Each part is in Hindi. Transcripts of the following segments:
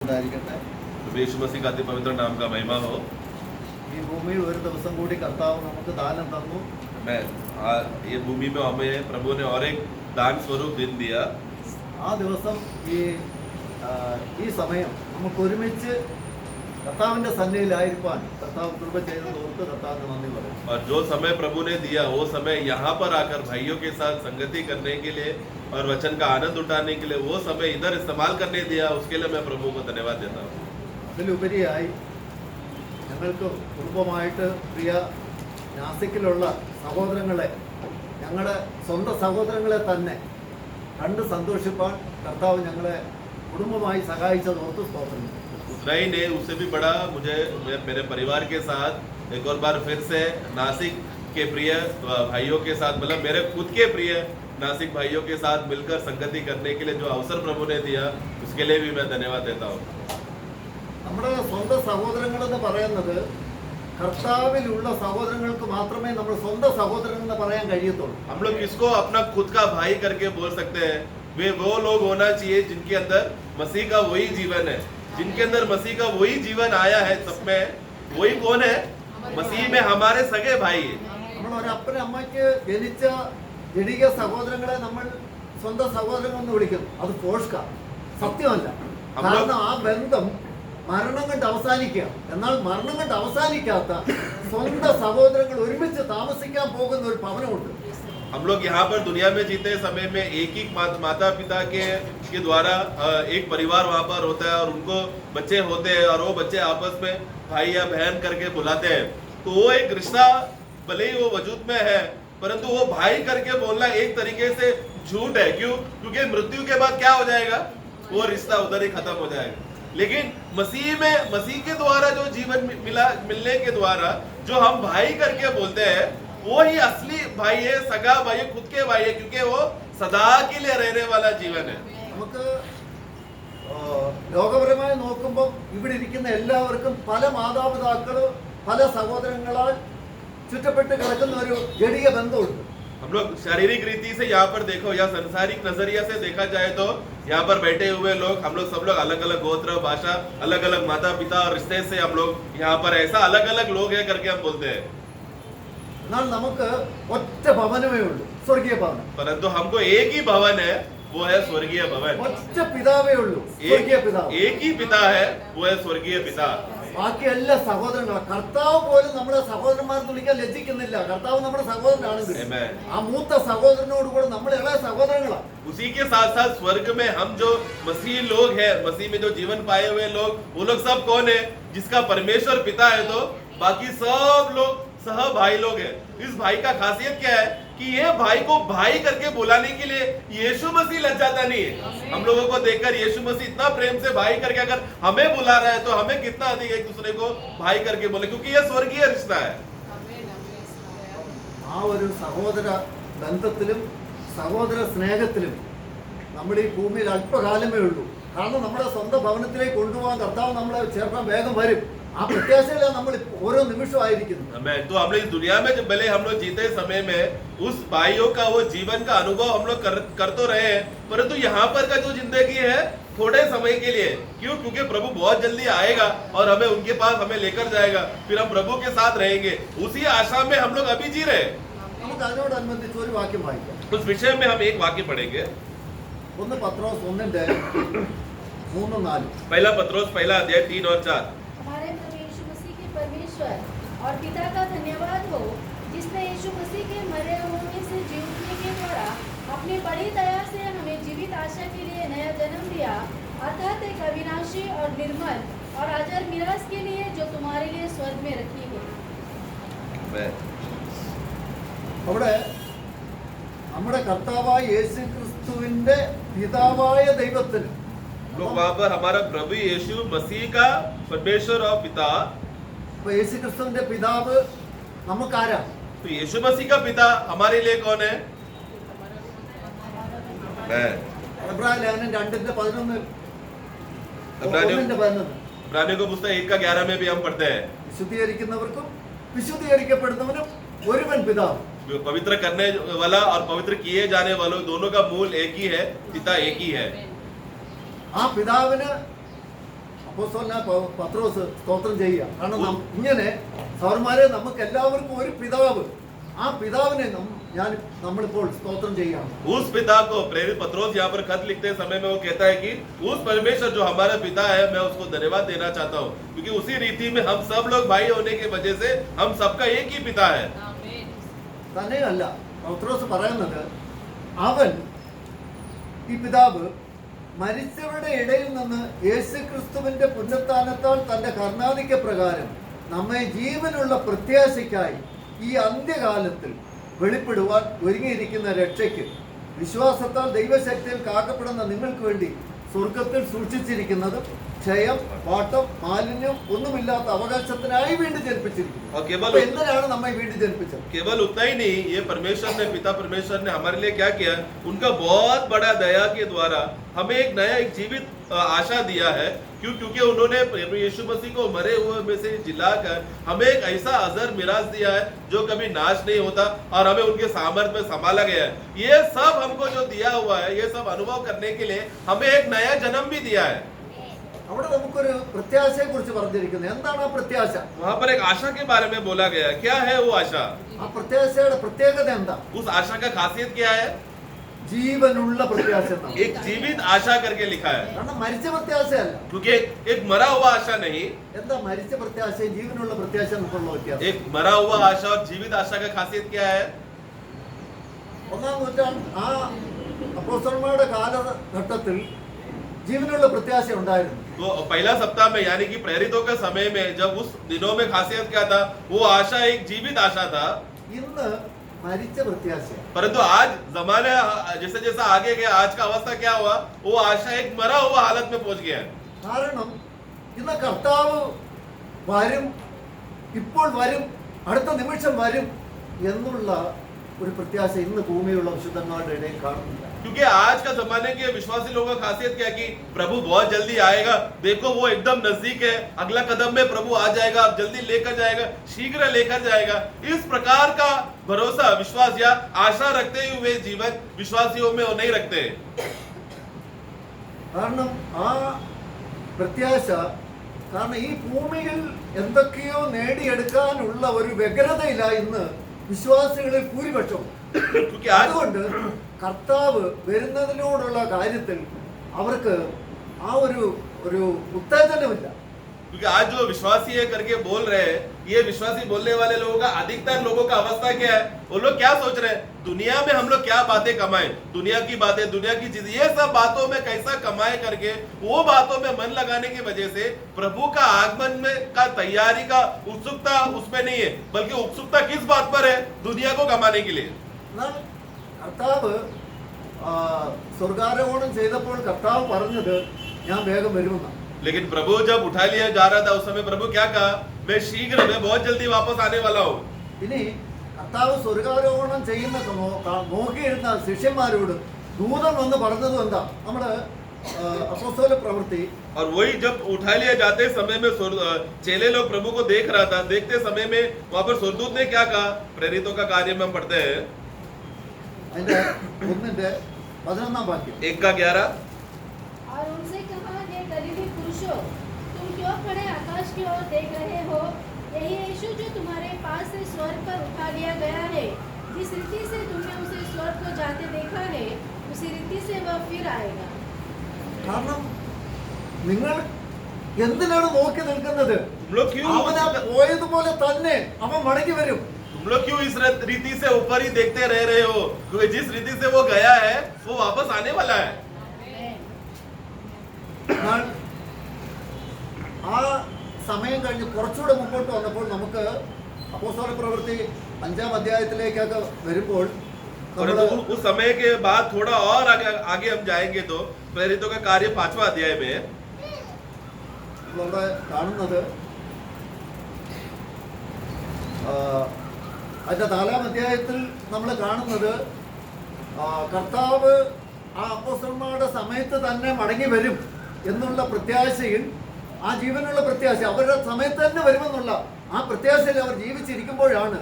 ഉണ്ടായിരിക്കട്ടെ. यीशु मसीह का अति पवित्र नाम का महिमा हो. ഈ ഭൂമിയിൽ ഒരു ദിവസം കൂടി കർത്താവ് നമുക്ക് ദാനം തന്നു. ये भूमि में हमें प्रभु ने और एक दान स्वरूप दिन दिया. ആ ദിവസം ഈ സമയം നമുക്ക് ഒരുമിച്ച് കർത്താവിന്റെ സന്നിധിയിലായിരിക്കാൻ കർത്താവ് കൃപ ചെയ്തത് ഓർത്ത് കർത്താവിന് നന്ദി പറയും. और जो समय प्रभु ने दिया वो समय यहाँ पर आकर भाइयों के साथ संगति करने के लिए और वचन का आनंद उठाने के लिए वो समय इधर इस्तेमाल करने दिया, उसके लिए मैं प्रभु को धन्यवाद देता हूँ. അതിലുപരിയായി ഞങ്ങൾക്ക് കുടുംബമായിട്ട് പ്രിയ നാസിക്കിലുള്ള സഹോദരങ്ങളെ, ഞങ്ങളുടെ സ്വന്തം സഹോദരങ്ങളെ തന്നെ കണ്ട് സന്തോഷിപ്പാൻ കർത്താവ് ഞങ്ങളെ കുടുംബമായി സഹായിച്ചത് ഓർത്ത് സ്തോത്രം. उतना ही नहीं, उससे भी बड़ा मुझे मेरे परिवार के साथ एक और बार फिर से नासिक के प्रिय भाइयों के साथ, मतलब मेरे खुद के प्रिय नासिक भाइयों के साथ मिलकर संगति करने के लिए जो अवसर प्रभु ने दिया, उसके लिए भी मैं धन्यवाद देता हूँ. നമ്മുടെ സ്വന്തം സഹോദരങ്ങളെന്ന് പറയുന്നത് കർത്താവിലുള്ള സഹോദരങ്ങൾക്ക് മാത്രമേ നമ്മൾ സ്വന്തം സഹോദരൻ എന്ന് പറയാൻ കഴിയത്തുള്ളൂ. हम लोग किसको अपना खुद का भाई करके बोल सकते हैं? वे वो लोग होना चाहिए जिनके अंदर मसीह का वही जीवन है, जिनके अंदर मसीह का वही जीवन आया है सब में. वही कौन है? मसीह में हमारे सगे भाई है. നമ്മൾ ഒരു അപ്പനും അമ്മയ്ക്ക് ജനിച്ച ജഡിക സഹോദരങ്ങളെ നമ്മൾ സ്വന്തം സഹോദരൻ എന്ന് വിളിക്കുന്നു. അത് ഫോഷ്ക, സത്യമല്ല. കാരണം ആ ബന്ധം മരണം കൊണ്ട് അവസാനിക്കുക. എന്നാൽ മരണം കൊണ്ട് അവസാനിക്കാത്ത സ്വന്തം സഹോദരങ്ങൾ ഒരുമിച്ച് താമസിക്കാൻ പോകുന്ന ഒരു ഭവനമുണ്ട്. हम लोग यहाँ पर दुनिया में जीते समय में एक ही माता पिता के द्वारा एक परिवार वहाँ पर होता है और उनको बच्चे होते हैं और वो बच्चे आपस में भाई या बहन करके बुलाते हैं. तो वो एक रिश्ता भले ही वो वजूद में है, परंतु वो भाई करके बोलना एक तरीके से झूठ है. क्यों? क्योंकि मृत्यु के बाद क्या हो जाएगा? वो रिश्ता उधर ही खत्म हो जाएगा. लेकिन मसीह के द्वारा जो जीवन मिलने के द्वारा जो हम भाई करके बोलते हैं, वो ही असली भाई है, सगा भाई है, खुद के भाई है, क्योंकि वो सदा के लिए रहने वाला जीवन है. നമുക്ക് ലോകപരമായി നോക്കുമ്പോൾ ഇവിടെ ഇരിക്കുന്ന എല്ലാവർക്കും പല മാതാപിതാക്കളും പല സഹോദരങ്ങളാൽ ചുറ്റപ്പെട്ട് കിടക്കുന്ന ഒരു ജടിക ബന്ധമുണ്ട്. हम लोग शारीरिक रीति से यहाँ पर देखो या सांसारिक नजरिया से देखा जाए तो यहाँ पर बैठे हुए लोग, हम लोग सब लोग अलग अलग गोत्र, भाषा, अलग अलग माता पिता और रिश्ते से हम लोग यहाँ पर ऐसा अलग अलग लोग हैं करके हम बोलते हैं. എന്നാൽ നമുക്ക് ഒറ്റ ഭവനമേ ഉള്ളൂ, സ്വർഗീയ ഭവനം. परंतु हमको एक ही भवन है, वो है स्वर्गीय भवन. ഒറ്റ പിതാവേ ഉള്ളൂ, സ്വർഗീയ പിതാവ്. एक ही पिता है, वो है स्वर्गीय पिता. ബാക്കി എല്ലാ സഹോദരങ്ങളാണ്. കർത്താവ് പോലും നമ്മുടെ സഹോദരന്മാരെന്ന് വിളിക്കാൻ ലജ്ജിക്കുന്നില്ല. കർത്താവ് നമ്മുടെ സഹോദരനാണെങ്കിൽ ആ മൂത്ത സഹോദരനോട് കൂടെ നമ്മൾ ഇളയ സഹോദരങ്ങളാണ്. उसी के साथ साथ स्वर्ग में हम जो मसीह लोग हैं, मसीह में जो जीवन पाए हुए लोग, वो लोग सब कौन है? जिसका परमेश्वर पिता है, तो बाकी सब लोग सह भाई लोग हैं. इस भाई का खासियत क्या है कि ये भाई को भाई करके बुलाने के लिए यीशु मसीह लज्जाता नहीं है. हम लोगों को देखकर यीशु मसीह इतना प्रेम से भाई करके अगर हमें बुला रहा है, तो हमें कितना अधिक एक दूसरे को भाई करके बोले, क्योंकि ये स्वर्गीय रिश्ता है. ആ ഒരു സഹോദര ബന്ധത്തിലും സഹോദര സ്നേഹത്തിലും നമ്മൾ ഈ ഭൂമിയിൽ അല്പകാലമേ ഉള്ളൂ. കാരണം നമ്മുടെ സ്വന്തം ഭവനത്തിലേക്ക് കൊണ്ടുപോകാൻ കർത്താവ് നമ്മളെ ചേർക്കാൻ വേഗം വരും. ആ പ്രത്യാശയിലാണ് നമ്മൾ ഓരോ നിമിഷവും ആയിരിക്കുന്നത്. तो हम लोग इस दुनिया में जब भले हम लोग जीते समय में उस भाइयों का वो जीवन का अनुभव हम लोग कर तो रहे हैं, परंतु यहाँ पर का जो जिंदगी है थोड़े समय के लिए. क्यों? क्योंकि प्रभु बहुत जल्दी आएगा और हमें उनके पास हमें लेकर जाएगा, फिर हम प्रभु के साथ रहेंगे. उसी आशा में हम लोग अभी जी रहे हैं. നമുക്ക് അതിനോടനുബന്ധിച്ച് ഒരു വാക്യം വായിക്കാം. उस विषय में हम एक वाक्य पढ़ेंगे. 1 പത്രോസ് 1:3-4. पहला पत्रोस पहला अध्याय 3 और 4. हमारे प्रभु यीशु मसीह के परमेश्वर और पिता का धन्यवाद हो, जिसने यीशु मसीह के मरे हुओं में से जी उठने के द्वारा अपनी बड़ी दया से हमें जीवित आशा के लिए नया जन्म दिया, अर्थात एक अविनाशी और निर्मल और अजर मिरास के लिए जो तुम्हारे लिए स्वर्ग में रखी गई. അവിടെ നമ്മുടെ കർത്താവായ യേശു ക്രിസ്തുവിന്റെ പിതാവായ ദൈവത്തിന്, लोग वहाँ पर हमारा प्रभु यीशु मसीह का परमेश्वर और पिता, അപ്പൊ യേശു ക്രിസ്തുവിന്റെ പിതാവ് നമുക്കാരാ? तो यीशु मसीह का पिता हमारे लिए कौन है? എബ്രായ ലേഖനം 2:11. इब्रानियों को पुस्तक 1:11 में भी हम पढ़ते हैं. വിശുദ്ധീകരിക്കുന്നവർക്കും വിശുദ്ധീകരിക്കപ്പെടുന്നവനും ഒരുവൻ പിതാവ്. पवित्र करने वाला और पवित्र किए जाने वालों दोनों का मूल एक ही है, पिता एक ही है. ആ പിതാവിന് അപ്പോസ്തലനായ പത്രോസ് സ്തോത്രം ചെയ്യുക. കാരണം ഇങ്ങനെ സഹോദരന്മാരെ നമുക്ക് എല്ലാവർക്കും ഒരു പിതാവ്, ആ പിതാവിനെ നമ്മളിപ്പോൾ സ്തോത്രം ചെയ്യുകയാണ്. उस पिता को प्रेरित पत्रोस यहाँ पर खत लिखते समय में वो कहता है कि उस परमेश्वर जो हमारा पिता है, मैं उसको धन्यवाद देना चाहता हूँ, क्योंकि उसी रीति में हम सब लोग भाई होने की वजह से हम सबका एक ही पिता है. തന്നെയല്ല, പത്രോസ് പറയുന്നത് അവൻ, ഈ പിതാവ് മരിച്ചവരുടെ ഇടയിൽ നിന്ന് യേശുക്രിസ്തുവിന്റെ പുനരുത്ഥാനത്താൽ തന്റെ കരുണാധിക്യ പ്രകാരം നമ്മെ ജീവനുള്ള പ്രത്യാശയ്ക്കായി ഈ അന്ത്യകാലത്തിൽ വെളിപ്പെടുവാൻ ഒരുങ്ങിയിരിക്കുന്ന രക്ഷയ്ക്ക് വിശ്വാസത്താൽ ദൈവശക്തിയിൽ കാക്കപ്പെടുന്ന നിങ്ങൾക്ക് വേണ്ടി സ്വർഗത്തിൽ സൂക്ഷിച്ചിരിക്കുന്നത് ക്ഷയം, പാട്ടം, മാലിന്യം ഒന്നുമില്ലാത്ത അവകാശത്തിനായി വീണ്ടും ജനിപ്പിച്ചിരിക്കുന്നു. എന്തിനാണ് നമ്മെ വീണ്ടും ജനിപ്പിച്ചത്? केवल उतना ही नहीं, ये परमेश्वर ने, पिता परमेश्वर ने हमारे लिए क्या किया, उनका बहुत बड़ा दया के द्वारा हमें एक नया, एक जीवित आशा दिया है. क्योंकि उन्होंने यीशु मसीह को मरे हुए में से जिलाकर हमें एक ऐसा अजर मिराज दिया है जो कभी नाश नहीं होता, और हमें उनके सामर्थ्य में संभाला गया है. ये सब हमको जो दिया हुआ है, ये सब अनुभव करने के लिए हमें एक नया जन्म भी दिया है. അവിടെ നമുക്കൊരു പ്രത്യാശയെ കുറിച്ച് പറഞ്ഞിരിക്കുന്നത്. എന്താണ് ആ പ്രത്യാശ? वहाँ पर एक आशा के बारे में बोला गया है. क्या है वो आशा? ആ പ്രത്യാശയുടെ പ്രത്യേകത എന്താ? उस आशा का खासियत क्या है? ജീവനുള്ള പ്രത്യാശ. एक जीवित आशा करके लिखा है. കാരണം മരിച്ച പ്രത്യാശയല്ല. क्योंकि एक मरा हुआ आशा नहीं. എന്താ മരിച്ച പ്രത്യാശയും ജീവനുള്ള പ്രത്യാശ നമുക്കുള്ള വ്യത്യാസം? एक मरा हुआ आशा और जीवित आशा का खासियत क्या है? ഒന്നാം നൂറ്റാണ്ട് ആ അപ്പോസ്തലന്മാരുടെ കാലഘട്ടത്തിൽ ജീവനുള്ള പ്രത്യാശ ഉണ്ടായിരുന്നു. तो पहला सप्ताह में, यानी कि प्रेरितों के समय में, जब उस दिनों में खासियत क्या था, वो आशा एक जीवित आशा था. ഇന്ന് മരിച്ച പ്രത്യാശ. परंतु आज जमाने जैसे जैसा आगे गया, आज का अवस्था क्या हुआ, वो आशा एक मरा हुआ हालत में पहुंच गया है. കാരണം ഇന്ന് കർത്താവ് വരും, ഇപ്പോൾ വരും, അടുത്ത നിമിഷം വരും എന്നുള്ള ഒരു പ്രത്യാശ ഇന്ന് ഭൂമിയിലുള്ള വിശുദ്ധന്മാരുടെ ഇടയിൽ കാണുന്നില്ല. क्योंकि आज का जमाने के विश्वासी लोगों का खासियत क्या है कि प्रभु बहुत जल्दी आएगा, देखो वो एकदम नजदीक है, अगला कदम में प्रभु आ जाएगा, जल्दी लेकर जाएगा, शीघ्र लेकर जाएगा. इस प्रकार का भरोसा, विश्वास या आशा रखते हुए जीवन विश्वासियों में वो नहीं रखते. കാരണം ആ പ്രത്യാശ, കാരണം ഈ ഭൂമിയിൽ എന്തൊക്കെയോ നേടിയെടുക്കാനുള്ള ഒരു വ്യഗ്രതയില്ല ഇന്ന് വിശ്വാസികളിൽ ഭൂരിപക്ഷം. അതുകൊണ്ട് കർത്താവ് വരുന്നതിനോടുള്ള കാര്യത്തിൽ അവർക്ക് ആ ഒരു ഉത്തേജനമില്ല. क्योंकि आज जो विश्वासी है करके बोल रहे हैं, ये विश्वासी बोलने वाले लोगों का, अधिकतर लोगों का अवस्था क्या है, वो लोग क्या सोच रहे हैं, दुनिया में हम लोग क्या बातें कमाएं, दुनिया की बातें, दुनिया की चीजें, ये सब बातों में कैसा कमाए करके वो बातों में मन लगाने की वजह से प्रभु का आगमन में का तैयारी का उत्सुकता उसमें नहीं है, बल्कि उत्सुकता किस बात पर है, दुनिया को कमाने के लिए. എന്നാൽ കർത്താവ് സ്വർഗാരോഹണം ചെയ്തപ്പോൾ കർത്താവ് പറഞ്ഞത് ഞാൻ വേഗം വരുമെന്നാണ്. लेकिन प्रभु जब उठा लिया जा रहा था, उस समय प्रभु क्या कहा, मैं शीघ्र, मैं बहुत जल्दी वापस आने वाला हूँ. ഇനി കർത്താവ് സ്വർഗാരോഹണം ചെയ്യുന്ന നോക്കിയിരുന്ന ശിഷ്യന്മാരോട് ദൂതൻ വന്ന് പറഞ്ഞതും എന്താ? നമ്മുടെ അപ്പോസ്തല പ്രവൃത്തി. और वही जब उठा लिया जाते समय में चेले लोग प्रभु को देख रहा था, देखते समय में वहां पर स्वर्गदूत ने क्या कहा, प्रेरितों का कार्य में हम पढ़ते हैं അതിന്റെ 1:11 വാക്യം. 1:11. और उनसे कहा, हे गलीली पुरुषों, तुम क्यों खड़े आकाश की ओर देख रहे हो? यही यीशु जो तुम्हारे पास से स्वर्ग पर उठा लिया गया है, जिस रीति से तुमने उसे स्वर्ग को जाते देखा है, उसी रीति से वह फिर आएगा. കാരണം നിങ്ങൾ എന്തിനാണ് നോക്കി നിൽക്കുന്നത്? तुम लोग क्यों അവനെ പോയതുപോലെ തന്നെ അവൻ മടങ്ങി വരും. तुम लोग क्यों इस रीति से ऊपर ही देखते रह रहे हो? क्योंकि जिस रीति से वो गया है, वो वापस आने वाला है. എന്നാൽ ആ സമയം കഴിഞ്ഞ് കുറച്ചുകൂടെ മുമ്പോട്ട് വന്നപ്പോൾ നമുക്ക് അപ്പോസ്തല പ്രവൃത്തി 5-ാം അധ്യായത്തിലേക്കൊക്കെ വരുമ്പോൾ परंतु उस समय के बाद थोड़ा और आगे हम जाएंगे तो प्रेरितों का कार्य 5वां अध्याय में നമ്മളവിടെ കാണുന്നത് അതിന്റെ 4-ാം അധ്യായത്തിൽ നമ്മൾ കാണുന്നത് കർത്താവ് ആ അപ്പോസ്തലന്മാരുടെ സമയത്ത് തന്നെ മടങ്ങി വരും എന്നുള്ള പ്രത്യാശയിൽ, ആ ജീവനുള്ള പ്രത്യാശ, അവരുടെ സമയത്ത് തന്നെ വരുമെന്നുള്ള ആ പ്രത്യാശയിൽ അവർ ജീവിച്ചിരിക്കുമ്പോഴാണ്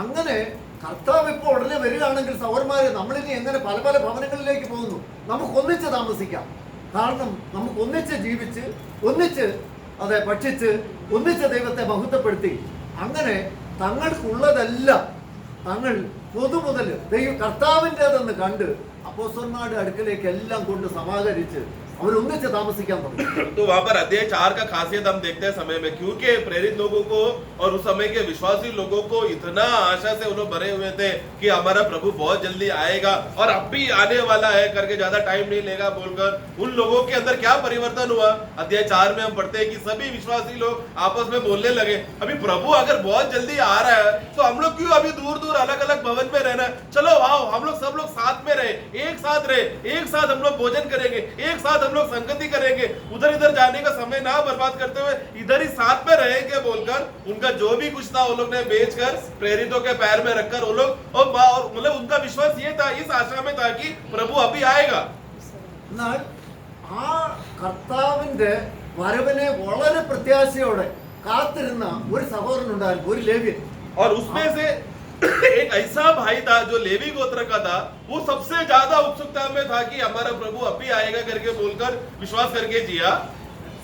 അങ്ങനെ കർത്താവ് ഇപ്പോൾ ഉടനെ വരികയാണെങ്കിൽ സഹോദരന്മാരെ, നമ്മളിനി എങ്ങനെ പല പല ഭവനങ്ങളിലേക്ക് പോകുന്നു, നമുക്ക് ഒന്നിച്ച് താമസിക്കാം. കാരണം നമുക്ക് ഒന്നിച്ച് ജീവിച്ച് ഒന്നിച്ച് അതെ ഭക്ഷിച്ച് ഒന്നിച്ച് ദൈവത്തെ മഹത്വപ്പെടുത്തി അങ്ങനെ തങ്ങൾക്കുള്ളതെല്ലാം തങ്ങൾ പൊതുമുതൽ ദൈവ കർത്താവിൻ്റെതെന്ന് കണ്ട് അപ്പോസ്തലന്മാരുടെ അടുക്കലേക്ക് എല്ലാം കൊണ്ട് സമാഹരിച്ച് അവരൊന്നിച്ച് താമസിക്കാൻ തുടങ്ങി. तो वहाँ पर अध्याय 4 का खासियत हम देखते हैं समय में, क्योंकि प्रेरित लोगों को और उस समय के विश्वासी लोगों को इतना आशा से उन्होंने भरे हुए थे कि हमारा प्रभु बहुत जल्दी आएगा और अब भी आने वाला है करके ज्यादा टाइम नहीं लेगा बोलकर उन लोगों के अंदर क्या परिवर्तन हुआ। अध्याय 4 में हम पढ़ते हैं कि सभी विश्वासी लोग आपस में बोलने लगे, अभी प्रभु अगर बहुत जल्दी आ रहा है तो हम लोग क्यों अभी दूर दूर अलग अलग भवन में रहना है, चलो आओ हम लोग सब लोग साथ में रहे, एक साथ हम लोग भोजन करेंगे, एक साथ हम लोग संगति करेंगे, उधर इधर जाने का समय ना बर्बाद करते हुए इधर ही साथ में रहेंगे बोलकर उनका जो भी कुछ था वो लोग ने बेचकर प्रेरितों के पैर में रखकर वो लोग और मतलब उनका विश्वास ये था, इस आशा में था कि प्रभु अभी आएगा। എന്നാൽ ആ കർത്താവിന്റെ വരവിനെ വളരെ പ്രത്യാശയോടെ കാത്തിരുന്ന ഒരു സഹോദരനുണ്ടായിരുന്നു, ഒരു ലേവ്യൻ. और उसमें से एक ऐसा भाई था जो लेवी गोत्र का था, वो सबसे ज्यादा उत्सुकता में था कि हमारा प्रभु अभी आएगा करके बोलकर विश्वास करके जिया।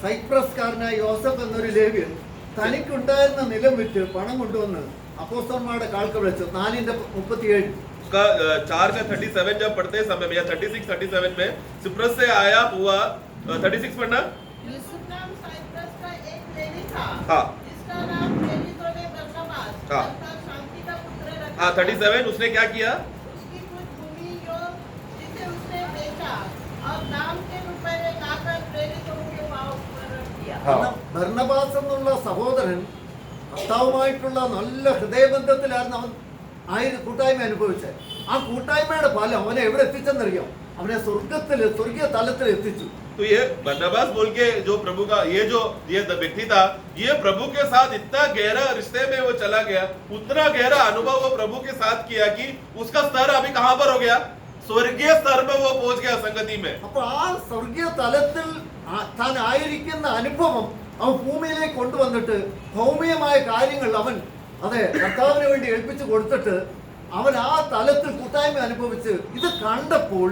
സൈപ്രസ്കാരനായ യോസഫ് എന്നൊരു ലേവ്യൻ തനിക്കുണ്ടായിരുന്ന നിലം വിറ്റ് പണം കൊണ്ടുവന്ന് അപ്പോസ്തലന്മാരുടെ കാൽക്കൽ വെച്ചു. 4:37 उसका 4 का 37 जब पढ़ते समय में या 36-37 में सिप्रस से आया हुआ 36 पढ़ना। यूसुफ नाम साइप्रस का एक लेवी था, हाँ जिसका नाम प्रेरितों ने बरनबास हाँ। अर्थात शांति का पुत्र रखा। हाँ 37 उसने क्या किया, उसकी कुछ भूमि जो जिसे उसने बेचा और दाम के रुपए में लाकर प्रेरितों के पांव पर रख दिया। हाँ ബർന്നബാസ് എന്നുള്ള സഹോദരൻ കർത്താവുമായിട്ടുള്ള നല്ല ഹൃദയബന്ധത്തിലായിരുന്നു അവൻ കൂട്ടായ്മ അനുഭവിച്ചത്. ആ കൂട്ടായ്മയുടെ ഫലം അവനെ എവിടെ എത്തിച്ചെന്നറിയാം, അവനെ സ്വർഗീയ തലത്തിൽ എത്തിച്ചു. तो ये बरनबास बोल के जो प्रभु का ये व्यक्ति था, ये प्रभु के साथ इतना गहरा रिश्ते में वो चला गया, उतना गहरा अनुभव वो प्रभु के साथ किया कि उसका स्तर अभी कहां पर हो गया, स्वर्गीय स्तर में वो पहुंच गया संगति में। അപ്പൊ ആ സ്വർഗീയ തലത്തിൽ താൻ ആയിരിക്കുന്ന അനുഭവം അവൻ ഭൂമിയിലേക്ക് കൊണ്ടുവന്നിട്ട് ഭൗമികമായ കാര്യങ്ങൾ അവൻ അതെ കർത്താവിന് വേണ്ടി ഏൽപ്പിച്ചു കൊടുത്തിട്ട് അവൻ ആ തലത്തിൽ കൂട്ടായ്മ അനുഭവിച്ച് ഇത് കണ്ടപ്പോൾ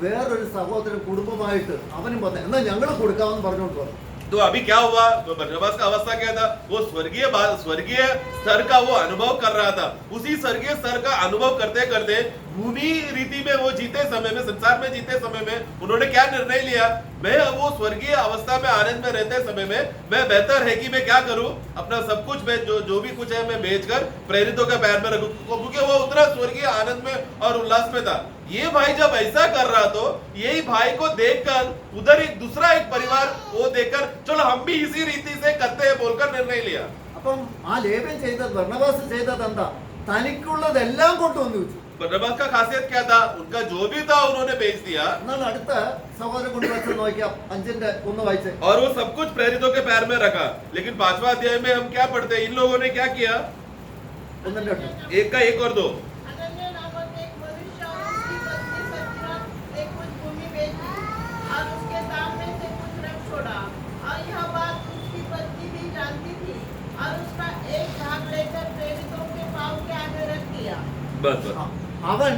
വേറൊരു സഹോദരൻ കുടുംബമായിട്ട് അവനും വന്ന എന്നാൽ ഞങ്ങൾ കൊടുക്കാമെന്ന് പറഞ്ഞുകൊണ്ട് പറഞ്ഞു. तो अभी क्या हुआ, बरनबास का अवस्था क्या था, वो स्वर्गीय स्तर का वो अनुभव कर रहा था। उसी स्वर्गीय स्तर का अनुभव करते करते भूमि रीति में वो जीते समय में, संसार में जीते समय में उन्होंने क्या निर्णय लिया, मैं वो स्वर्गीय अवस्था में आनंद में रहते समय में मैं बेहतर है कि मैं क्या करूं, अपना सब कुछ मैं जो भी कुछ है मैं बेचकर प्रेरितों के पैर में रखूं, क्योंकि वो उतना स्वर्गीय आनंद में और उल्लास में था। ये भाई जब ऐसा कर रहा तो यही भाई को देखकर उधर एक दूसरा एक परिवार वो देखकर चलो हम भी इसी रीति से करते हैं बोलकर निर्णय लिया। അപ്പം ആ ലേവ്യൻ ചെയ്തത് ബർന്നബാസ് ചെയ്തത് എന്താ, തനിക്കുള്ളതെല്ലാം കൊണ്ടുവന്നു വെച്ചു. बरनबास का खासियत क्या था, उनका जो भी था उन्होंने बेच दिया എന്നാൽ അടുത്ത സഹോദരൻ കൊണ്ടുവച്ച് നോക്കിയാ 5:1 വായിച്ചേ. और वो सब कुछ प्रेरितों के पैर में रखा। लेकिन 5वां अध्याय में हम क्या पढ़ते हैं, इन लोगों ने क्या किया, 1:8 1 का 1 और 2 अनन्य नामक एक मनुष्य और उसकी पत्नी सप्तिरा ने कुछ भूमि बेची और उसके दाम में से कुछ रख छोड़ा, और यह बात उसकी पत्नी भी जानती थी और उसका एक भाग लेकर प्रेरितों के पांव के आगे रख दिया। बस बस അവൻ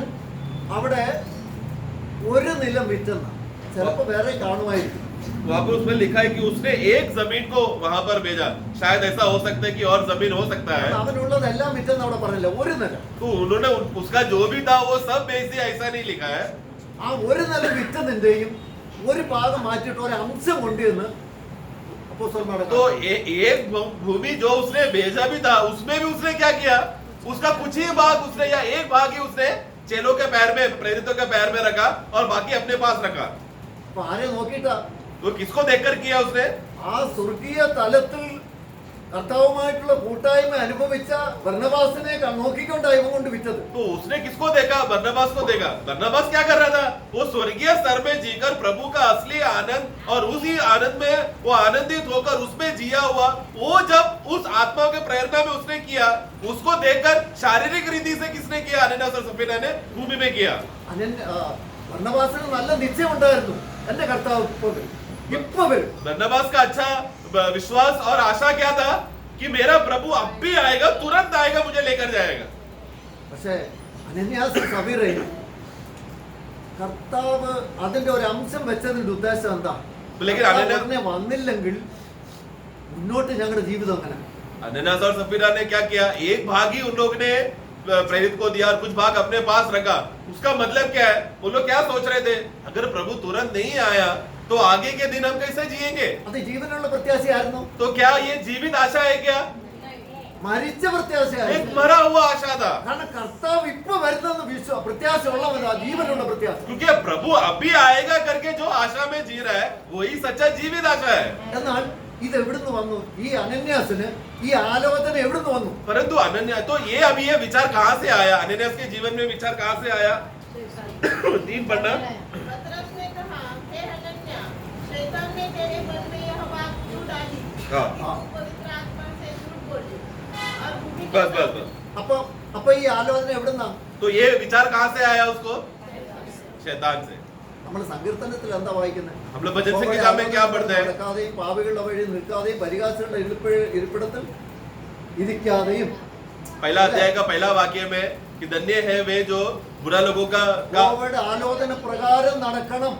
അവിടെ ഒരു നിലം വിറ്റെന്ന ചിലപ്പോ വേറെ കാണുമായിരിക്കും. वहाँ पर उसमें लिखा है कि उसने एक जमीन को वहां पर भेजा, शायद ऐसा हो सकता है कि और जमीन हो सकता है, അവനുള്ളതെല്ലാം വിറ്റെന്ന് അവിടെ പറഞ്ഞില്ല, ഒരു നിലം. तो उन्होंने उसका जो भी था वो सब बेच दिया, ऐसा नहीं लिखा है। ആ ഒരു നിലം വിറ്റതിന്റെയും ഒരു ഭാഗം മാറ്റിയിട്ട് ഒരു അംശം കൊണ്ടുവന്ന് അപ്പോസ്തലന്മാരുടെ तो एक भूमि जो उसने भेजा भी था उसमें भी उसने क्या किया, उसका कुछ ही भाग उसने या एक भाग ही उसने चेलों के पैर में, प्रेरितों के पैर में रखा और बाकी अपने पास रखा। അപ്പൊ ആരെ നോക്കിയിട്ടാ, तो किसको देखकर किया उसने, ആ സ്വർഗീയ തലത്തിൽ കർത്താവുമായിട്ടുള്ള കൂട്ടായ്മ അനുഭവിച്ച ബർന്നബാസിനെ നോക്കിക്കൊണ്ടാ ഇവൻ കൊണ്ട് വിറ്റത്. तो उसने किसको देखा, बरनबास को देखा। बरनबास क्या कर रहा था, वो स्वर्गीय स्तर में जीकर प्रभु का असली आनंद और उसी आनंद में वो आनंदित होकर उसमें जिया हुआ, वो जब उस आत्मा के प्रेरणा में उसने किया, उसको देखकर शारीरिक रीति से किसने किया, अनन्यास और सफीरा ने भूमि में किया। ബർന്നബാസിന് നല്ല നിശ്ചയം ഉണ്ടായിരുന്നു, എന്റെ കർത്താവ് ഇപ്പൊ വരും. बरनबास का अच्छा विश्वास और आशा क्या था कि मेरा प्रभु अब भी आएगा, तुरंत आएगा, मुझे लेकर जाएगा। പക്ഷേ അനന്യാസും സഫീറയും കർത്താവ് അതിന്റെ ഒരു അംശം വെച്ചതിന്റെ ഉദ്ദേശം എന്താ? लेकिन കർത്താവ് अनन्या ഉടനെ വന്നില്ലെങ്കിൽ മുന്നോട്ട് ഞങ്ങളുടെ ജീവിതം അങ്ങനെ. अनन्यास और सफीरा ने क्या किया? एक भाग ही उन लोग ने प्रेरित को दिया और कुछ भाग अपने पास रखा। उसका मतलब क्या है? वो लोग क्या सोच रहे थे? अगर प्रभु तुरंत नहीं आया तो आगे के दिन हम कैसे जिएंगे? അത് ജീവനുള്ള പ്രത്യാശയായിരുന്നു, तो क्या ये जीवित आशा है क्या? മരിച്ച एक പ്രത്യാശയായിരുന്നു. मरा हुआ आशा था, കാരണം കർത്താവ് ഇപ്പൊ വരുന്നെന്ന് പ്രത്യാശ ഉള്ളവരാ, ജീവനുള്ള പ്രത്യാശ. क्योंकि प्रभु अभी आएगा करके जो आशा में जी रहा है वही सच्चा जीवित आशा है। എന്നാൽ ഇത് എവിടുന്ന് വന്നു? ഈ അനന്യാസിന് ഈ ആലോചന എവിടുന്ന് വന്നു? परंतु अनन्या तो ये अभी ये विचार कहाँ से आया? अनन्यास के जीवन में विचार कहाँ से आया? 3 पढ़ना। पतरस ने कहा, हे हनन्या, शैतान ने तेरे मन में यह बात क्यों डाली हाँ। कि तू पवित्र आत्मा से झूठ बोले और भूमि के बस बस साथ बस। അപ്പൊ ഈ ആലോചന എവിടുന്നാ? तो ये विचार कहाँ से आया उसको? शैतान से। നമ്മൾ സങ്കീർത്തനത്തിൽ എന്താ വായിക്കുന്നത്? हम लोग भजन संहिता में क्या पढ़ते हैं? നടക്കാതെയും പാപികളുടെ വഴി നിൽക്കാതെയും പരിഹാസികളുടെ ഇരിപ്പിടത്തിൽ ഇരിക്കാതെയും. पहला अध्याय का पहला वाक्य में कि धन्य है वे जो बुरा लोगों का യഹോവയുടെ ആലോചന പ്രകാരം നടക്കണം.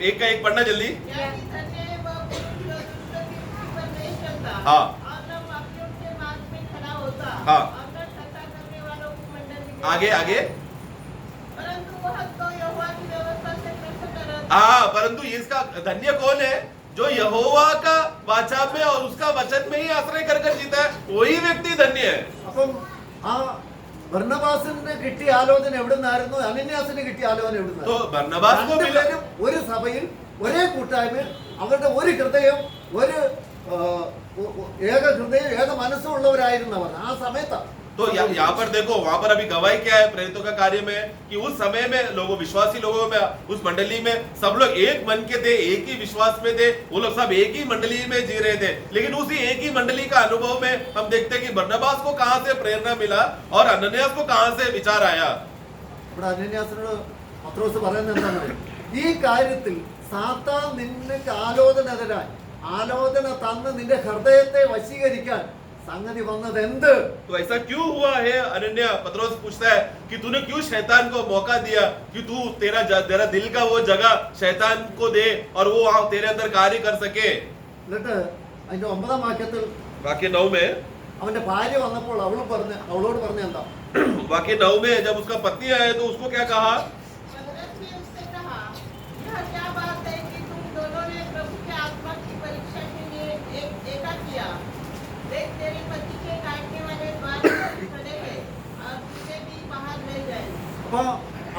एक का एक पढ़ना जल्दी। क्या कि धन्य है वह पुरुष जो दुष्ट की युक्ति पर नहीं चलता हाँ। और न पापियों के मार्ग में खड़ा होता हाँ। और न ठट्ठा करने वालों की मंडली में आगे आगे। परंतु वह तो यहोवा की व्यवस्था से प्रसन्न रहता हाँ, परंतु इसका धन्य कौन है? जो यहोवा का वाचा में और उसका वचन में ही आश्रय कर जीता है, वही व्यक्ति धन्य है। അപ്പം ആ ബർന്നബാസിന് കിട്ടിയ ആലോചന എവിടുന്നായിരുന്നു? അനന്യാസിന് കിട്ടിയ ആലോചന तो എവിടുന്നായിരുന്നു? बरनबास को मिला। രണ്ടുപേരും ഒരു സഭയിൽ ഒരേ കൂട്ടായ്മയിൽ അവരുടെ ഒരു ഹൃദയം ഒരു ഏക ഹൃദയം ഏക മനസ്സുള്ളവരായിരുന്നവർ ആ സമയത്താണ്. तो यहाँ पर देखो, वहां पर अभी गवाही क्या है प्रेरितों का कार्य में कि उस समय में लोगों विश्वासी लोगों में उस मंडली में सब लोग एक मन के थे, एक ही विश्वास में थे, वो लोग सब एक ही मंडली में जी रहे थे। लेकिन उसी एक ही मंडली का अनुभव में हम देखते हैं कि बरनबास को कहां से प्रेरणा मिला और अनन्यास को कहां से विचार आया। ഇവിടെ അനന്യാസിനോട് പത്രോസ് പറയുന്നത് എന്താണ്? ഈ കാര്യത്തിൽ സാത്താൻ നിനക്ക് ആലോചന തരാൻ, ആലോചന തന്ന് നിന്റെ ഹൃദയത്തെ വശീകരിക്കാൻ സംഗതി വന്നത് എന്ത്? तो ऐसा क्यों हुआ है अनन्या? पत्रोस पूछता है कि तूने क्यों शैतान को मौका दिया कि तू तेरा दिल का वो जगह शैतान को दे और वो तेरे अंदर कार्य कर सके। എന്നിട്ട് അതിന്റെ 9-ാം വാക്യത്തിൽ वाक्य 9 में അവന്റെ ഭാര്യ വന്നപ്പോൾ അവളോട് പറഞ്ഞ എന്താ? वाक्य 9 में जब उसका पत्नी आया तो उसको क्या कहा? पतरस ने उससे कहा, यह क्या बात है कि तुम दोनों ने प्रभु के आत्मा की परीक्षा के लिए एका किया। देख तेरे पति के काटने वाले द्वार पर खड़े हैं और तुझे भी बाहर ले जाए। അപ്പൊ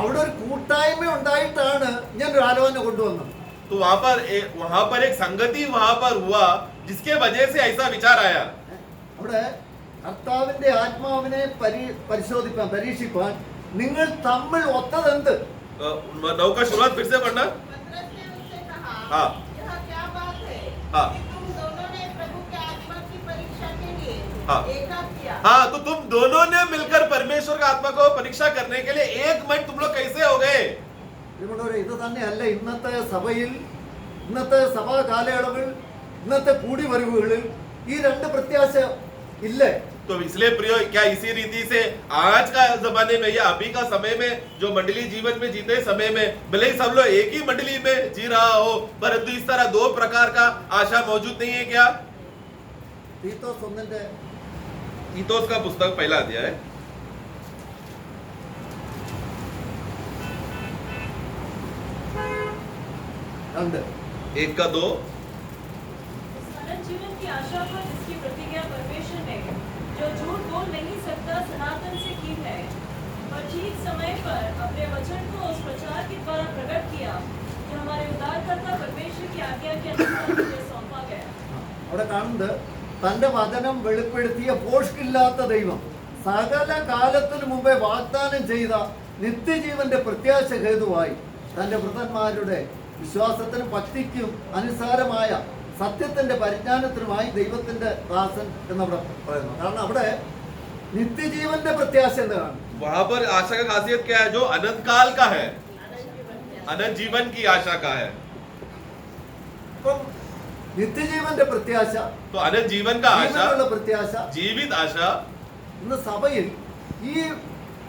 അവിടെ ഒരു കൂട്ടായ്മ ഉണ്ടായിട്ടാണ് ഞാൻ ഒരു ആലോചന കൊണ്ടുവന്നത്. तो वहां पर एक संगति वहां पर हुआ जिसके वजह से ऐसा विचार आया। അവിടെ കർത്താവിന്റെ ആത്മാവിനെ പരിശോധിപ്പാൻ പരീക്ഷിപ്പാൻ നിങ്ങൾ തമ്മിൽ ഒത്തതെന്ത്? 9 का शुरुआत फिर से पढ़ना। पतरस ने उससे कहा, हाँ। यह क्या बात है हाँ। कि तुम दोनों ने प्रभु के आत्मा की परीक्षा के लिए हाँ। एका किया। हाँ, तो तुम दोनों ने मिलकर परमेश्वर का आत्मा को परीक्षा करने के लिए एक मन तुम लोग कैसे हो गए? ഇത് തന്നെയല്ല ഇന്നത്തെ സഭയിൽ, ഇന്നത്തെ സഭാ കാലയളവിൽ, ഇന്നത്തെ കൂടിവരവുകളിൽ ഈ രണ്ട് പ്രത്യാശ ഇല്ലേ? तो इसलिए प्रियो, क्या इसी रीति से आज का जमाने में या अभी का समय में जो मंडली जीवन में जीते समय में भले ही सब लोग एक ही मंडली में जी रहा हो, परंतु इस तरह दो प्रकार का आशा मौजूद नहीं है क्या? തീത്തോസ് 1-ന്റെ तीतोस का पुस्तक पहला अध्याय 1 का 2। इस अनंत जीवन की आशा पर जिसकी प्रतिज्ञा परमेश्वर ने जो झूठ बोल नहीं सकता सनातन से की है और ठीक समय पर अपने वचन को उस प्रचार के द्वारा प्रकट किया जो हमारे उद्धारकर्ता परमेश्वर की आज्ञा के अनुसार मुझे सौंपा गया। അവിടെ കാണുന്നത് തന്റെ വചനം വെളിപ്പെടുത്തിയ പോഷ്കില്ലാത്ത ദൈവം സകല കാലത്തിനു മുമ്പേ വാഗ്ദാനം ചെയ്ത നിത്യജീവന്റെ പ്രത്യാശ ഹേതുവായി തന്റെ വൃതന്മാരുടെ വിശ്വാസത്തിനും ഭക്തിക്കും അനുസാരമായ സത്യത്തിന്റെ പരിജ്ഞാനത്തിനുമായി ദൈവത്തിന്റെ ദാസൻ എന്നവിടെ പറയുന്നു. കാരണം അവിടെ നിത്യജീവന്റെ പ്രത്യാശ എന്താണ്? वहां पर आशा का खासियत क्या है? जो अनंत काल का है, अनंत जीवन की आशा का है। അപ്പം നിത്യജീവന്റെ പ്രത്യാശ, तो अनंत जीवन का आशा, ജീവനുള്ള പ്രത്യാശ, जीवित आशा, ഇന്ന് സഭയിൽ ഈ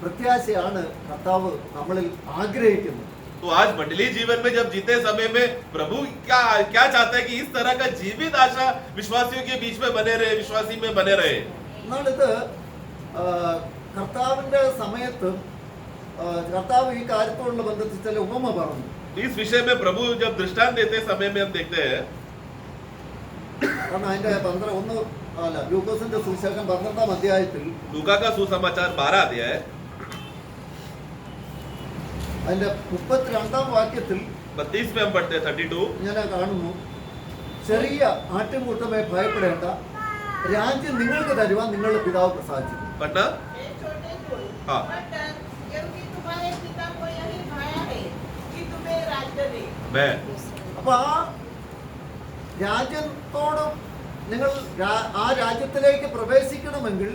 പ്രത്യാശയാണ് കർത്താവ് നമ്മളിൽ ആഗ്രഹിക്കുന്നത്. तो आज मंडली जीवन में जब जीते समय में प्रभु क्या क्या चाहता है कि इस तरह का जीवित आशा विश्वासियों के बीच में बने रहे, विश्वासी में बने रहे। എന്നാണിത് കർത്താവിന്റെ സമയത്ത് കർത്താവ് ഈ കാര്യത്തോടുള്ള ബന്ധത്തിൽ ചില ഉപമ പറഞ്ഞു. इस विषय में प्रभु जब दृष्टांत देते समय में हम देखते हैं, കാരണം അതിന്റെ ലൂക്കോസിന്റെ സുവിശേഷം 12-ാം അധ്യായത്തിൽ लूका का सुसमाचार 12 अध्याय അതിന്റെ 32-ാം വാക്യത്തിൽ 32 में हम पढ़ते हैं 32। ഇങ്ങനെ കാണുന്നു, ചെറിയ ആട്ടിൻകൂട്ടമേ ഭയപ്പെടേണ്ട, രാജ്യം നിങ്ങൾക്ക് തരുവാൻ നിങ്ങളുടെ പിതാവ് പ്രസാദിച്ചു. पढ़ना। हे छोटे फूल, हाँ। मत डर, क्योंकि तुम्हारे पिता को यही भाया है कि तुम्हें राज्य दे। मैं അപ്പൊ ആ രാജ്യത്തോട് നിങ്ങൾ ആ രാജ്യത്തിലേക്ക് പ്രവേശിക്കണമെങ്കിൽ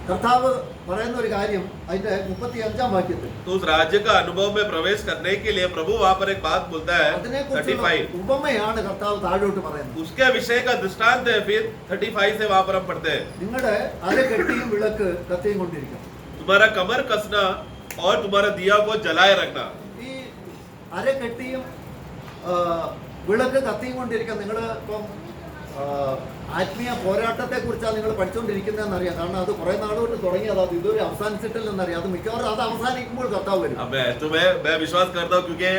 കർത്താവ് പറയുന്ന ഒരു കാര്യം അതിന്റെ 35-ാം വാക്യത്തിൽ तो उस राज्य का अनुभव में प्रवेश करने के लिए प्रभु वहां पर एक बात बोलता है അതിനെക്കുറിച്ചുള്ള 35। ഉപമയാണ് കർത്താവ് താഴോട്ട് പറയുന്നത്. उसके विषय का दृष्टांत है फिर 35 से वहां पर हम पढ़ते हैं, നിങ്ങളുടെ അരകെട്ടിയും വിളക്ക് കത്തിയും കൊണ്ടിരിക്കണം. तुम्हारा कमर कसना और तुम्हारा दिया को जलाए रखना। ഈ അരകെട്ടിയും വിളക്ക് കത്തിയും കൊണ്ടിരിക്കാൻ നിങ്ങൾ ഇപ്പം ആത്മീയ പോരാട്ടത്തെ കുറിച്ചാണ് നിങ്ങൾ പഠിച്ചുകൊണ്ടിരിക്കുന്നതെന്ന് അറിയാം. കാരണം അത് കുറെ നാളുകൊണ്ട് തുടങ്ങിയത്, അത് ഇതുവരെ അവസാനിച്ചിട്ടില്ലെന്നറിയാം. അത് മിക്കവാറും അത് അവസാനിക്കുമ്പോൾ കർത്താവ് വരും. अब मैं विश्वास करता हूँ क्योंकि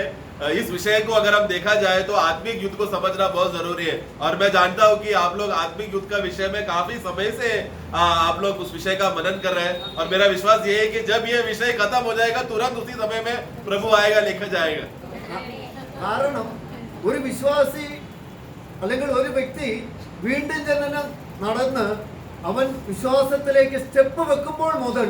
इस विषय को अगर हम देखा जाए तो आत्मिक युद्ध को समझना बहुत जरूरी है। और मैं जानता हूँ कि आप लोग आत्मिक युद्ध का विषय में काफी समय से आप लोग उस विषय का मनन कर रहे हैं। और मेरा विश्वास ये है कि जब ये विषय खत्म हो जाएगा तुरंत उसी समय में प्रभु आएगा, लेकर जाएगा। കാരണം ഒരു വിശ്വാസി അല്ലെങ്കിൽ ഒരു വ്യക്തി വീണ്ടും ജനനം നടന്ന് അവൻ വിശ്വാസത്തിലേക്ക് സ്റ്റെപ്പ് വെക്കുമ്പോൾ മുതൽ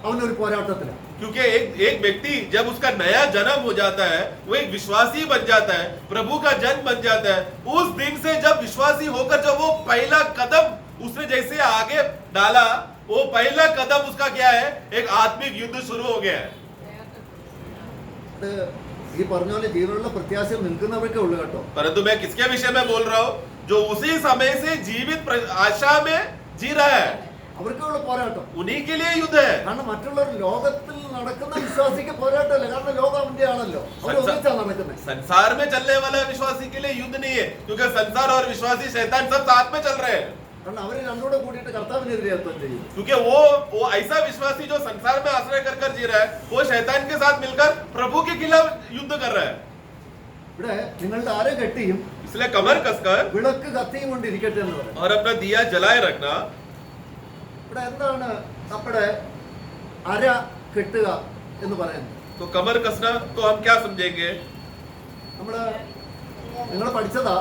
അവനൊരു പോരാട്ടത്തിലാണ്. क्योंकि एक व्यक्ति जब उसका नया जन्म हो जाता है, वो एक विश्वासी बन जाता है, प्रभु का जन बन जाता है। उस दिन से जब विश्वासी होकर जब वो पहला कदम उसने जैसे आगे डाला, वो पहला कदम उसका क्या है, एक आत्मिक युद्ध शुरू हो गया है। അത് ഈ പറഞ്ഞ പോലെ ജീവനുള്ള പ്രത്യാശ നിൽക്കുന്നവർക്കേ ഉള്ളു കേട്ടോ. परंतु मैं किसके विषय में बोल रहा हूँ, जो उसी समय से जीवित आशा में जी रहा है, അവർക്കുള്ള പോരാട്ടം. उन्हीं के लिए युद्ध है। കാരണം മറ്റുള്ളവർ ലോകത്തിൽ നടക്കുന്ന വിശ്വാസിക്ക് പോരാട്ടമല്ല. കാരണം ലോകം അവന്റെ ആണല്ലോ, അവർ ഒന്നിച്ചാണ് നടക്കുന്നത്. संसार में चलने वाला विश्वासी के लिए युद्ध नहीं है, क्योंकि संसार और विश्वासी शैतान सब साथ में चल रहे हैं। കാരണം അവർ രണ്ടുകൂടെ കൂടിയിട്ട് കർത്താവിനെതിരെ യുദ്ധം ചെയ്യും. क्योंकि वो ऐसा विश्वासी जो संसार में आश्रय कर कर जी रहा है, वो शैतान के साथ मिलकर प्रभु के खिलाफ युद्ध कर रहा है। ഇവിടെ നിങ്ങളുടെ അരകെട്ടിയും इसलिए कमर कसकर വിളക്ക് കത്തിയും കൊണ്ടിരിക്കട്ടെ എന്ന് പറയും. और अपना दिया जलाए रखना। ഇവിടെ എന്താണ് നമ്മുടെ അര കെട്ടുക എന്ന് പറയുന്നത്? तो कमर कसना तो हम क्या समझेंगे? നമ്മള് നിങ്ങൾ പഠിച്ചതാ,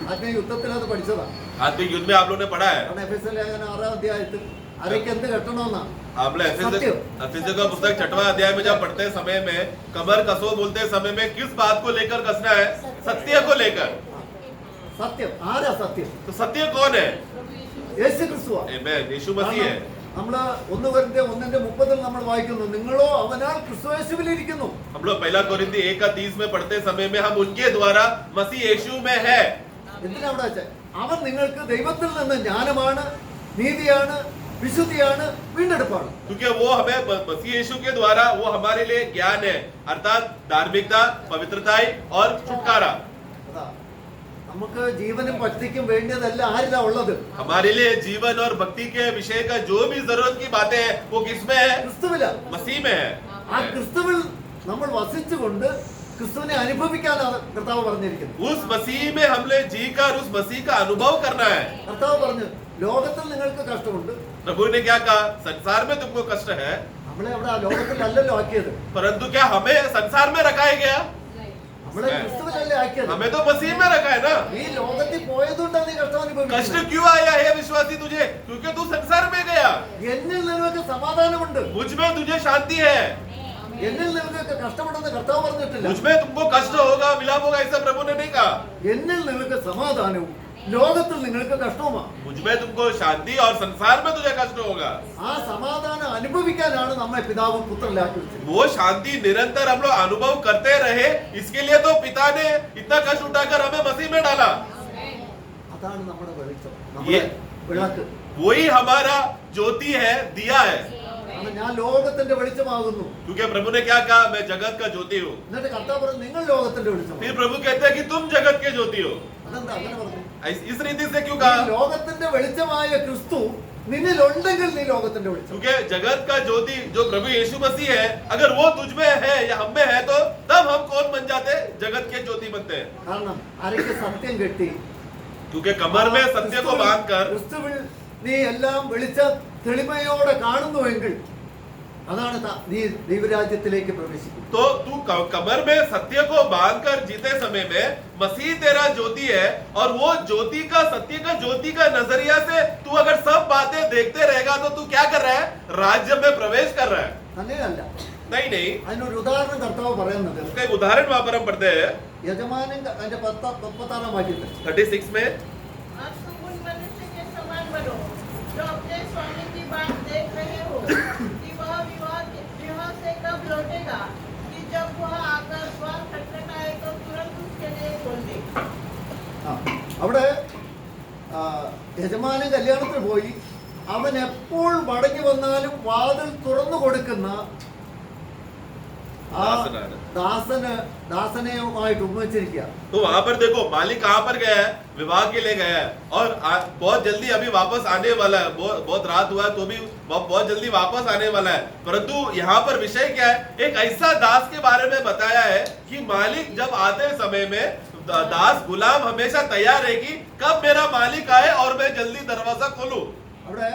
ആത്മീയ യുദ്ധത്തിൽ അത് പഠിച്ചതാ. आत्मिक युद्ध में आप लोगों ने पढ़ा है। കാരണം എഫെസ്യ ലേഖനം 6-ാം അധ്യായത്തിൽ അരയ്ക്ക് എന്ത് കെട്ടണമെന്നാ? आपने सत्य। एफेसियों का पुस्तक 6वां अध्याय में जब पढ़ते समय में कमर कसो बोलते समय में किस बात को लेकर कसना है? सत्य को लेकर। സത്യം. ആരാ സത്യം? तो सत्य कौन है? യേശു ക്രിസ്തുവാ. आमेन, यीशु मसीह है। നമ്മള് 1 കൊരിന്ത്യർ 1:30 നമ്മൾ വായിക്കുന്നു, നിങ്ങളോ അവനാൽ ക്രിസ്തുയേശുവിലിരിക്കുന്നു. हम लोग 1 कोरिन्थी 1:30 में पढ़ते समय में हम उनके द्वारा मसीह यीशु में है। എന്തിനാ അവിടെ വെച്ചേ? അവൻ നിങ്ങൾക്ക് ദൈവത്തിൽ നിന്ന് ജ്ഞാനമാണ്, നീതിയാണ്, വിശുദ്ധിയാണ്, വീണ്ടെടുപ്പാണ്. क्योंकि वो हमें मसीह यीशु के द्वारा वो हमारे लिए ज्ञान है, अर्थात धार्मिकता, पवित्रता और छुटकारा। അതാ നമുക്ക് ജീവനും ഭക്തിക്കും വേണ്ടിയതല്ല ആരിലാ ഉള്ളത്? हमारे लिए जीवन और भक्ति के विषय का जो भी जरूरत की बातें हैं वो किसमें है? ക്രിസ്തുവില. मसीह में है। ആ ക്രിസ്തുവിൽ നമ്മൾ വസിച്ചുകൊണ്ട് ക്രിസ്തുവിനെ അനുഭവിക്കാനാണ് കർത്താവ് പറഞ്ഞിരിക്കുന്നത്. उस मसीह में हमने जी कर उस मसीह का अनुभव करना है। കർത്താവ് പറഞ്ഞു, ലോകത്തിൽ നിങ്ങൾക്ക് കഷ്ടമുണ്ട്. प्रभु ने क्या कहा? संसार में तुमको कष्ट है, നമ്മളെ അവിടെ ആ ലോകത്തിലല്ലല്ലോ ആക്കിയത്. परंतु क्या हमें संसार में रखाया गया? നമ്മളെ ക്രിസ്തുവിലല്ലേ ആക്കിയത്. हमें तो मसीह में रखा है ना। ഈ ലോകത്തിൽ പോയതുകൊണ്ടാണ് നീ കഷ്ടം कष्ट അനുഭവിക്കുന്നത്. क्यों आया है विश्वासी तुझे? क्योंकि तू संसार में गया। എന്നിൽ നിങ്ങൾക്ക് സമാധാനമുണ്ട്. मुझ में तुझे शांति है, എന്നിൽ നിങ്ങൾക്ക് കഷ്ടമുണ്ടെന്ന് കർത്താവ് പറഞ്ഞിട്ടില്ല. मुझ में तुमको कष्ट होगा, विलाप होगा, ऐसा प्रभु ने नहीं कहा। എന്നിൽ നിങ്ങൾക്ക് സമാധാനവും ലോകത്തിൽ നിങ്ങൾക്ക് കഷ്ടവുമാണ്. मुझ में तुमको शांति और संसार में तुझे कष्ट होगा। ആ സമാധാനം അനുഭവിക്കാനാണ് നമ്മെ പിതാവും പുത്രനിലാക്കി വെച്ചത്. वो शांति निरंतर हम लोग अनुभव करते रहे, इसके लिए तो पिता ने इतना कष्ट उठाकर हमें मसीह में डाला। അതാണ് നമ്മുടെ വെളിച്ചം, നമ്മുടെ വിളക്ക്. वही हमारा ज्योति है, दिया है। കാരണം ഞാൻ ലോകത്തിന്റെ വെളിച്ചമാകുന്നു. क्योंकि प्रभु ने क्या कहा, मैं जगत का ज्योति हूँ। എന്നിട്ട് കർത്താവ് പറഞ്ഞു നിങ്ങൾ ലോകത്തിന്റെ വെളിച്ചമാണ്. फिर प्रभु कहते हैं कि तुम जगत के ज्योति हो। അതെന്താ അങ്ങനെ പറഞ്ഞു? इस रीति से क्यों ഈ कहा? ലോകത്തിന്റെ വെളിച്ചമായ ക്രിസ്തു നിന്നിലുണ്ടെങ്കിൽ നീ ലോകത്തിന്റെ വെളിച്ചം. क्योंकि जगत का ज्योति जो प्रभु यीशु मसीह है, अगर वो तुझ में है या हम में है, तो तब हम कौन बन जाते? जगत के ज्योति बनते हैं। കാരണം അരയ്ക്ക് സത്യം കെട്ടി क्योंकि कमर में सत्य को बांधकर ക്രിസ്തുവിൽ നീ എല്ലാം വെളിച്ച തെളിമയോടെ കാണുന്നുവെങ്കിൽ അതാണ് നീ ദൈവരാജ്യത്തിലേക്ക് പ്രവേശിക്കും. तो तू कमर में सत्य को बांधकर जीते समय में मसीह तेरा ज्योति है, और वो ज्योति का, सत्य का, ज्योति का नजरिया से तू अगर सब बातें देखते रहेगा तो तू क्या कर रहा है? राज्य में प्रवेश कर रहा है। അങ്ങനെയല്ല. नहीं, അതിനൊരു ഉദാഹരണം കർത്താവ് പറയുന്നത് उसका एक उदाहरण वहां पर हम पढ़ते हैं യജമാനൻ അതിന്റെ 36 വാക്യത്തിൽ 36 में। और तुम उन मनुष्य के समान बनो जो अपने स्वामी की बात देख रहे हो कि वह विवाह से कब लौटेगा, कि जब वह आकर द्वार खटखटाए तो तुरंत उसके लिए खोल दे। ആ, അവിടെ യജമാനൻ കല്യാണത്തിന് പോയി അവൻ എപ്പോൾ മടങ്ങി വന്നാലും വാതിൽ തുറന്നു കൊടുക്കുന്ന ആ ദാസനെയുമായിട്ട് ഉപമിച്ചിരിക്കുക. तो वहां पर देखो मालिक कहां पर गया है? विवाह के लिए गया है, और बहुत जल्दी अभी वापस आने वाला है। बहुत रात हुआ है तो भी बहुत जल्दी वापस आने वाला है। परंतु यहाँ पर विषय क्या है? एक ऐसा दास के बारे में बताया है कि मालिक जब आते समय में दास गुलाम हमेशा तैयार है कि कब मेरा मालिक आए और मैं जल्दी दरवाजा खोलूं। അവിടെ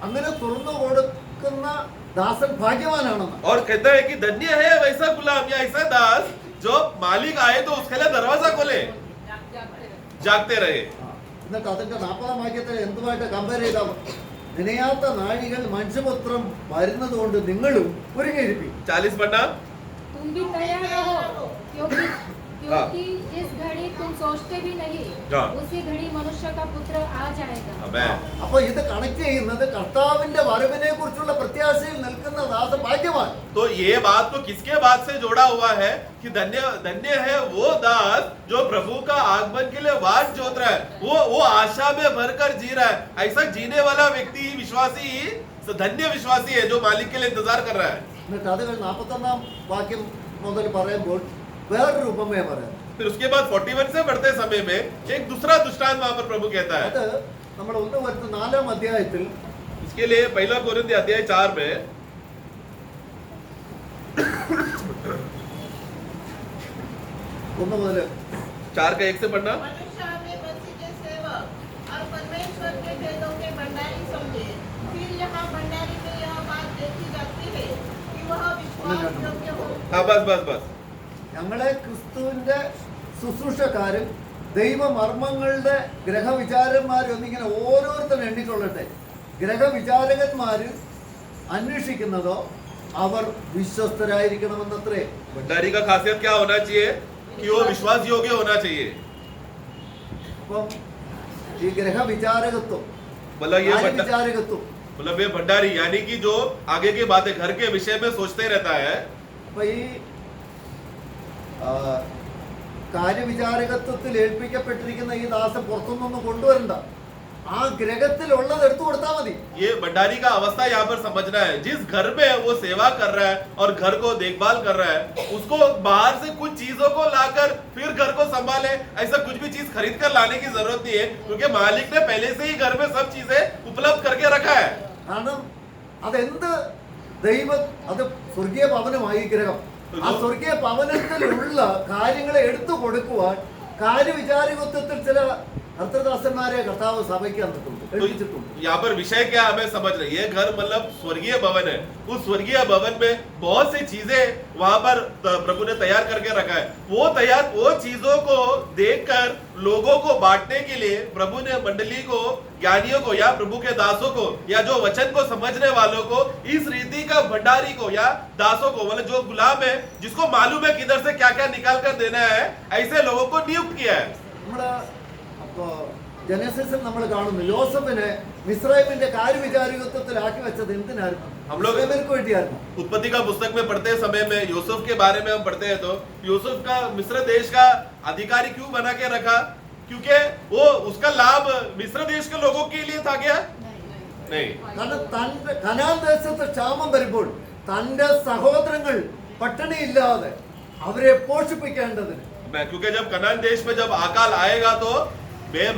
അങ്ങനെ തുറന്നു കൊടുക്കുന്ന ദാസൻ ഭാഗ്യവാനാണെന്ന്. और कहता है कि धन्य है वैसा गुलाम या ऐसा दास जो मालिक आए तो उसके लिए दरवाजा खोले, जागते रहे। എന്നിട്ട് അതിന്റെ 40 വാക്യത്തിൽ എന്തുമായിട്ട് കമ്പയർ ചെയ്താൽ നിനയാത്ത നാഴികൾ മനുഷ്യപുത്രം വരുന്നത് കൊണ്ട് നിങ്ങളും ഒരുങ്ങിയിരിക്കും. 40 पढ़ना। तुम भी तैयार रहो क्योंकि जिस घड़ी तुम सोचते भी नहीं हाँ। उसी घड़ी मनुष्य का पुत्र आ जाएगा. आमेन। അപ്പൊ ഇത് കണക്ട് ചെയ്യുന്നത് കർത്താവിന്റെ വരവിനെ കുറിച്ചുള്ള പ്രത്യാശയിൽ നിൽക്കുന്ന ദാസ ഭാഗ്യവാൻ. तो ये बात को किसके बात से जोड़ा हुआ है कि धन्य है वो दास जो प्रभु का आगमन के लिए वाट जोत रहा है, वो आशा में भरकर जी रहा है। ऐसा जीने वाला व्यक्ति विश्वासी धन्य विश्वासी है जो मालिक के लिए इंतजार कर रहा है। എന്നിട്ട് അത് 41 വാക്യം മുതൽ പറയുമ്പോൾ വേറൊരു ഉപമയെ പറയാം. फिर उसके बाद 41 से बढ़ते समय में एक दूसरा दृष्टांत वहां पर प्रभु कहता है। അത് നമ്മൾ 1 അധ്യായത്തിൽ इसके लिए पहला कोरिन्थी अध्याय 4 में 1 മുതൽ 4 का 1 से पढ़ना। मनुष्य हमें मसीह के सेवक और परमेश्वर के भेदों के भंडारी समझे। फिर यहाँ भंडारी में यह बात देखी जाती है कि वह विश्वास योग्य हो। हाँ बस ഞങ്ങളെ ക്രിസ്തുവിന്റെ ശുശ്രൂഷക്കാരും ദൈവമർമ്മങ്ങളുടെ ഗ്രഹവിചാരന്മാരും എന്നിങ്ങനെ ഓരോരുത്തരും എണ്ണിക്കൊള്ളട്ടെ. ഗ്രഹവിചാരകന്മാര് അന്വേഷിക്കുന്നതോ അവർ വിശ്വസ്തരായിരിക്കണമെന്നത്രേ. भंडारी का खासियत क्या होना चाहिए? कि वो विश्वास योग्य होना चाहिए। അപ്പം ഈ ഗ്രഹവിചാരകത്വം വിചാരകത്വം मतलब ये भंडारी यानी कि जो आगे की बातें घर के विषय में सोचते रहता है। അപ്പൊ ഈ കാര്യവിചാരകത്വത്തിൽ ഏൽപ്പിക്കപ്പെട്ടിരിക്കുന്ന ഈ ദാസൻ പുറത്തുനിന്നൊന്നും കൊണ്ടുവരണ്ട. ആ ഗ്രഹത്തിലുള്ളത് എടുത്തു കൊടുത്താൽ മതി. ये भंडारी का अवस्था यहाँ पर समझना है। जिस घर में वो सेवा कर रहा है और घर को देखभाल कर रहा है, उसको बाहर से कुछ चीजों को लाकर फिर घर को संभाले, ऐसा कुछ भी चीज खरीद कर लाने की जरूरत नहीं है, क्योंकि मालिक ने पहले से ही घर में सब चीजें उपलब्ध करके रखा है। കാരണം അതെന്ത് അത് സ്വർഗീയ ഭവനമായി ഗ്രഹം. ആ സ്വർഗീയ ഭവനത്തിലുള്ള കാര്യങ്ങളെ എടുത്തു കൊടുക്കുവാൻ കാര്യവിചാരകത്വത്തിൽ ചില അർത്ഥദാസന്മാരെ കർത്താവ് സഭയ്ക്ക് ഏൽപ്പിച്ചിട്ടുണ്ട്. यहाँ पर विषय क्या हमें समझ रहे, ये घर मतलब स्वर्गीय भवन है। उस स्वर्गीय भवन में बहुत सी चीजें वहां पर प्रभु ने तैयार करके रखा है। वो चीजों को देखकर लोगों को बांटने के लिए प्रभु ने मंडली को, ज्ञानियों को या प्रभु के दासों को या जो वचन को समझने वालों को, इस रीति का भंडारी को या दासों को, मतलब जो गुलाम है जिसको मालूम है किधर से क्या क्या निकाल कर देना है, ऐसे लोगों को नियुक्त किया है। അപ്പോ ജനസിസിൽ നമ്മൾ കാണുന്നു യോസഫിനെ മിസ്രൈമിന്റെ കാര്യവിചാരകത്വത്തിലാക്കി വെച്ചത് എന്തിനായിരുന്നു? हम लोग ഇസ്രായേലിന് വേണ്ടിയായിരുന്നു. उत्पत्ति का पुस्तक में पढ़ते समय में यूसुफ के बारे में हम पढ़ते हैं, तो यूसुफ का मिस्र देश का अधिकारी क्यों बना के रखा? क्योंकि वो उसका लाभ मिस्र देश के लोगों के लिए था क्या? नहीं കാരണം തന്റെ കനാൻ ദേശത്ത് ക്ഷാമം വരുമ്പോൾ തന്റെ സഹോദരങ്ങൾ പട്ടിണിയില്ലാതെ അവരെ പോഷിപ്പിക്കേണ്ടതിന് क्योंकि जब कनान देश में जब अकाल आएगा तो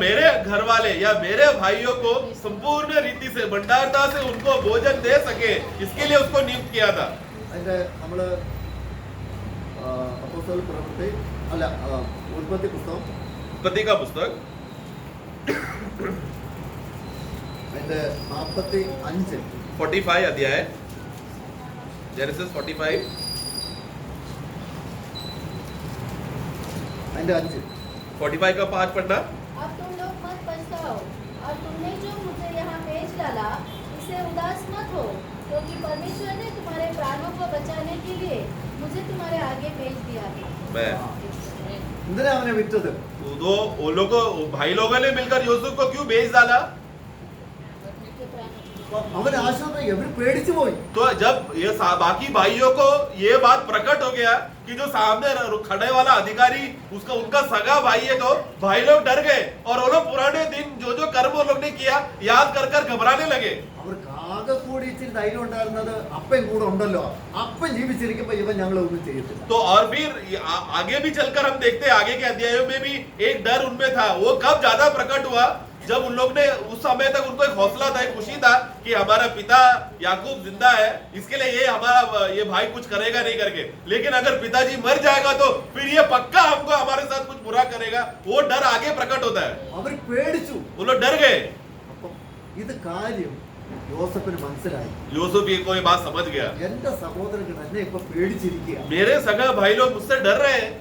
मेरे घर वाले या मेरे भाइयों को संपूर्ण रीति से भंडारता से उनको भोजन दे सके, इसके लिए उसको नियुक्त किया था। അതിന്റെ നമ്മള് അപ്പോസ്തല പ്രവൃത്തി അല്ല ഉൽപ്പത്തി പുസ്തകം उत्पत्ति का पुस्तक അതിന്റെ 45 45 अध्याय, जेनेसिस 45 അതിന്റെ 5 45 का 5 पढ़ना। अब तुम लोग मत पछताओ और तुमने जो मुझे यहाँ भेज डाला इससे उदास मत हो, क्योंकि परमेश्वर ने तुम्हारे प्राणों को बचाने के लिए मुझे तुम्हारे आगे भेज दिया है। मैं എന്തിനാ അവനെ വിറ്റത്? वो लोगों भाई लोगों ने मिलकर यूसुफ को क्यों भेज डाला? അവൻ ആശ്രമം എവര് പേടിച്ചു പോയി. तो जब ये बाकी भाइयों को ये बात प्रकट हो गया कि जो सामने खड़े वाला अधिकारी उसका उनका सगा भाई है, तो भाई लोग डर गए और वो लोग पुराने दिन जो जो कर्म वो लोग ने किया याद कर कर घबराने लगे। അവർക്ക് ആകെ കൂടി ഇച്ചിരി ധൈര്യം ഉണ്ടായിരുന്നത് അപ്പൻ കൂടെ ഉണ്ടല്ലോ, അപ്പൻ ജീവിച്ചിരിക്കുമ്പോ ഇവൻ ഞങ്ങളെ ഒന്നും ചെയ്യത്തില്ല. तो और फिर आगे भी चलकर हम देखते हैं आगे के अध्यायों में भी एक डर उनमें था। वो कब ज्यादा प्रकट हुआ? जब उन लोग ने उस समय तक उनको एक हौसला था, एक खुशी था कि हमारा पिता याकूब जिंदा है, इसके लिए ये हमारा ये भाई कुछ करेगा नहीं करके। लेकिन अगर पिताजी मर जाएगा तो फिर ये पक्का हमको हमारे साथ कुछ बुरा करेगा, वो डर आगे प्रकट होता है। അവർ പേടിച്ചു. वो लोग डर गए। അപ്പം ഇത് കാര്യം യോസഫിന് മനസ്സിലായി. यूसुफ ये कोई बात समझ गया, എന്റെ സഹോദരൻ എന്നെ ഇപ്പൊ പേടിച്ചിരിക്കുക. मेरे सगा भाई लोग मुझसे डर रहे हैं।